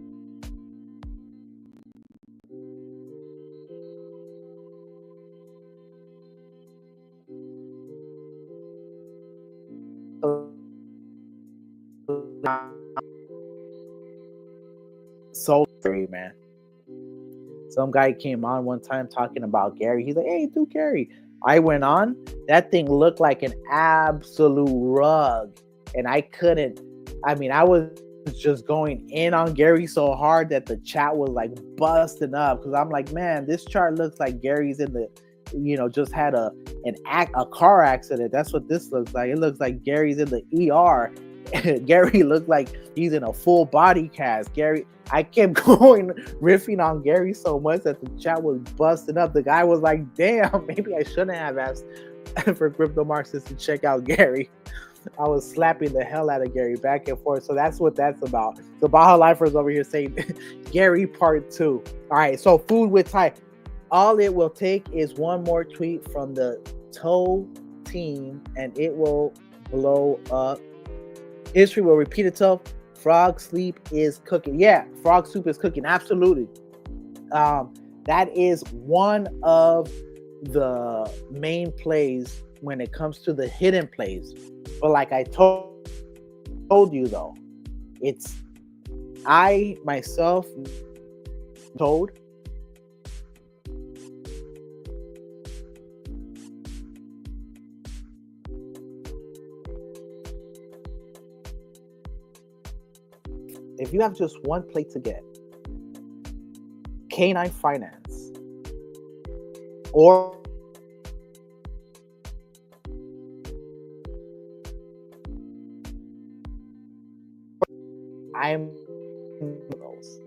So scary, man. Some guy came on one time talking about Gary. He's like, "Hey, do Gary." I went on. That thing looked like an absolute rug, and I couldn't. I mean, I was just going in on Gary so hard that the chat was like busting up because I'm like, man, this chart looks like Gary's in the, just had a car accident. That's what this looks like. It looks like Gary's in the ER. Gary looked like he's in a full body cast. Gary, I kept going riffing on Gary so much that the chat was busting up. The guy was like, damn, maybe I shouldn't have asked for Crypto Marxists to check out Gary. I was slapping the hell out of Gary back and forth. So that's what that's about. The Baja Lifers over here saying Gary part 2. All right, so food with Ty. All it will take is one more tweet from the Toe team and it will blow up. History will repeat itself. Frog sleep is cooking. Yeah, frog soup is cooking. Absolutely. That is one of the main plays when it comes to the hidden plays. But like I told you though, it's I myself told if you have just one plate to get, Canine Finance or I'm those.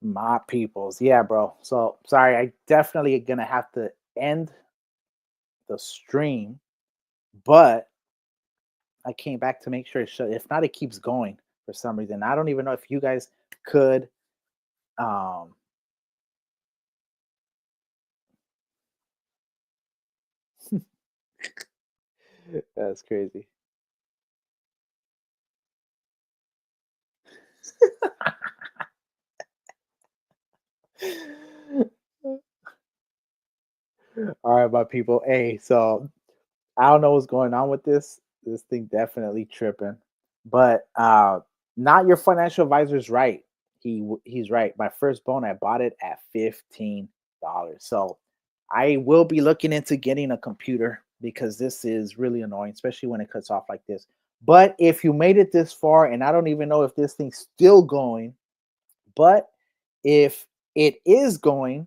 My peoples. Yeah, bro. So sorry, I definitely gonna have to end the stream, but I came back to make sure it should. If not, it keeps going for some reason. I don't even know if you guys could. Um, that's crazy. All right, my people. Hey, so I don't know what's going on with this. This thing definitely tripping. But not your financial advisor's right. He's right. My first bone, I bought it at $15. So I will be looking into getting a computer because this is really annoying, especially when it cuts off like this. But if you made it this far, and I don't even know if this thing's still going, but if it is going,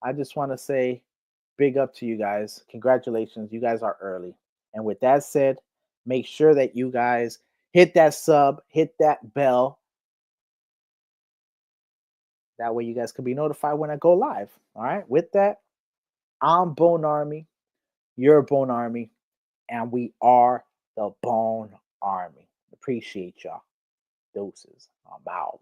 I just want to say big up to you guys. Congratulations. You guys are early. And with that said, make sure that you guys hit that sub, hit that bell. That way you guys can be notified when I go live. All right. With that, I'm Bone Army. You're Bone Army. And we are the Bone Army. Appreciate y'all. Doses. I'm out.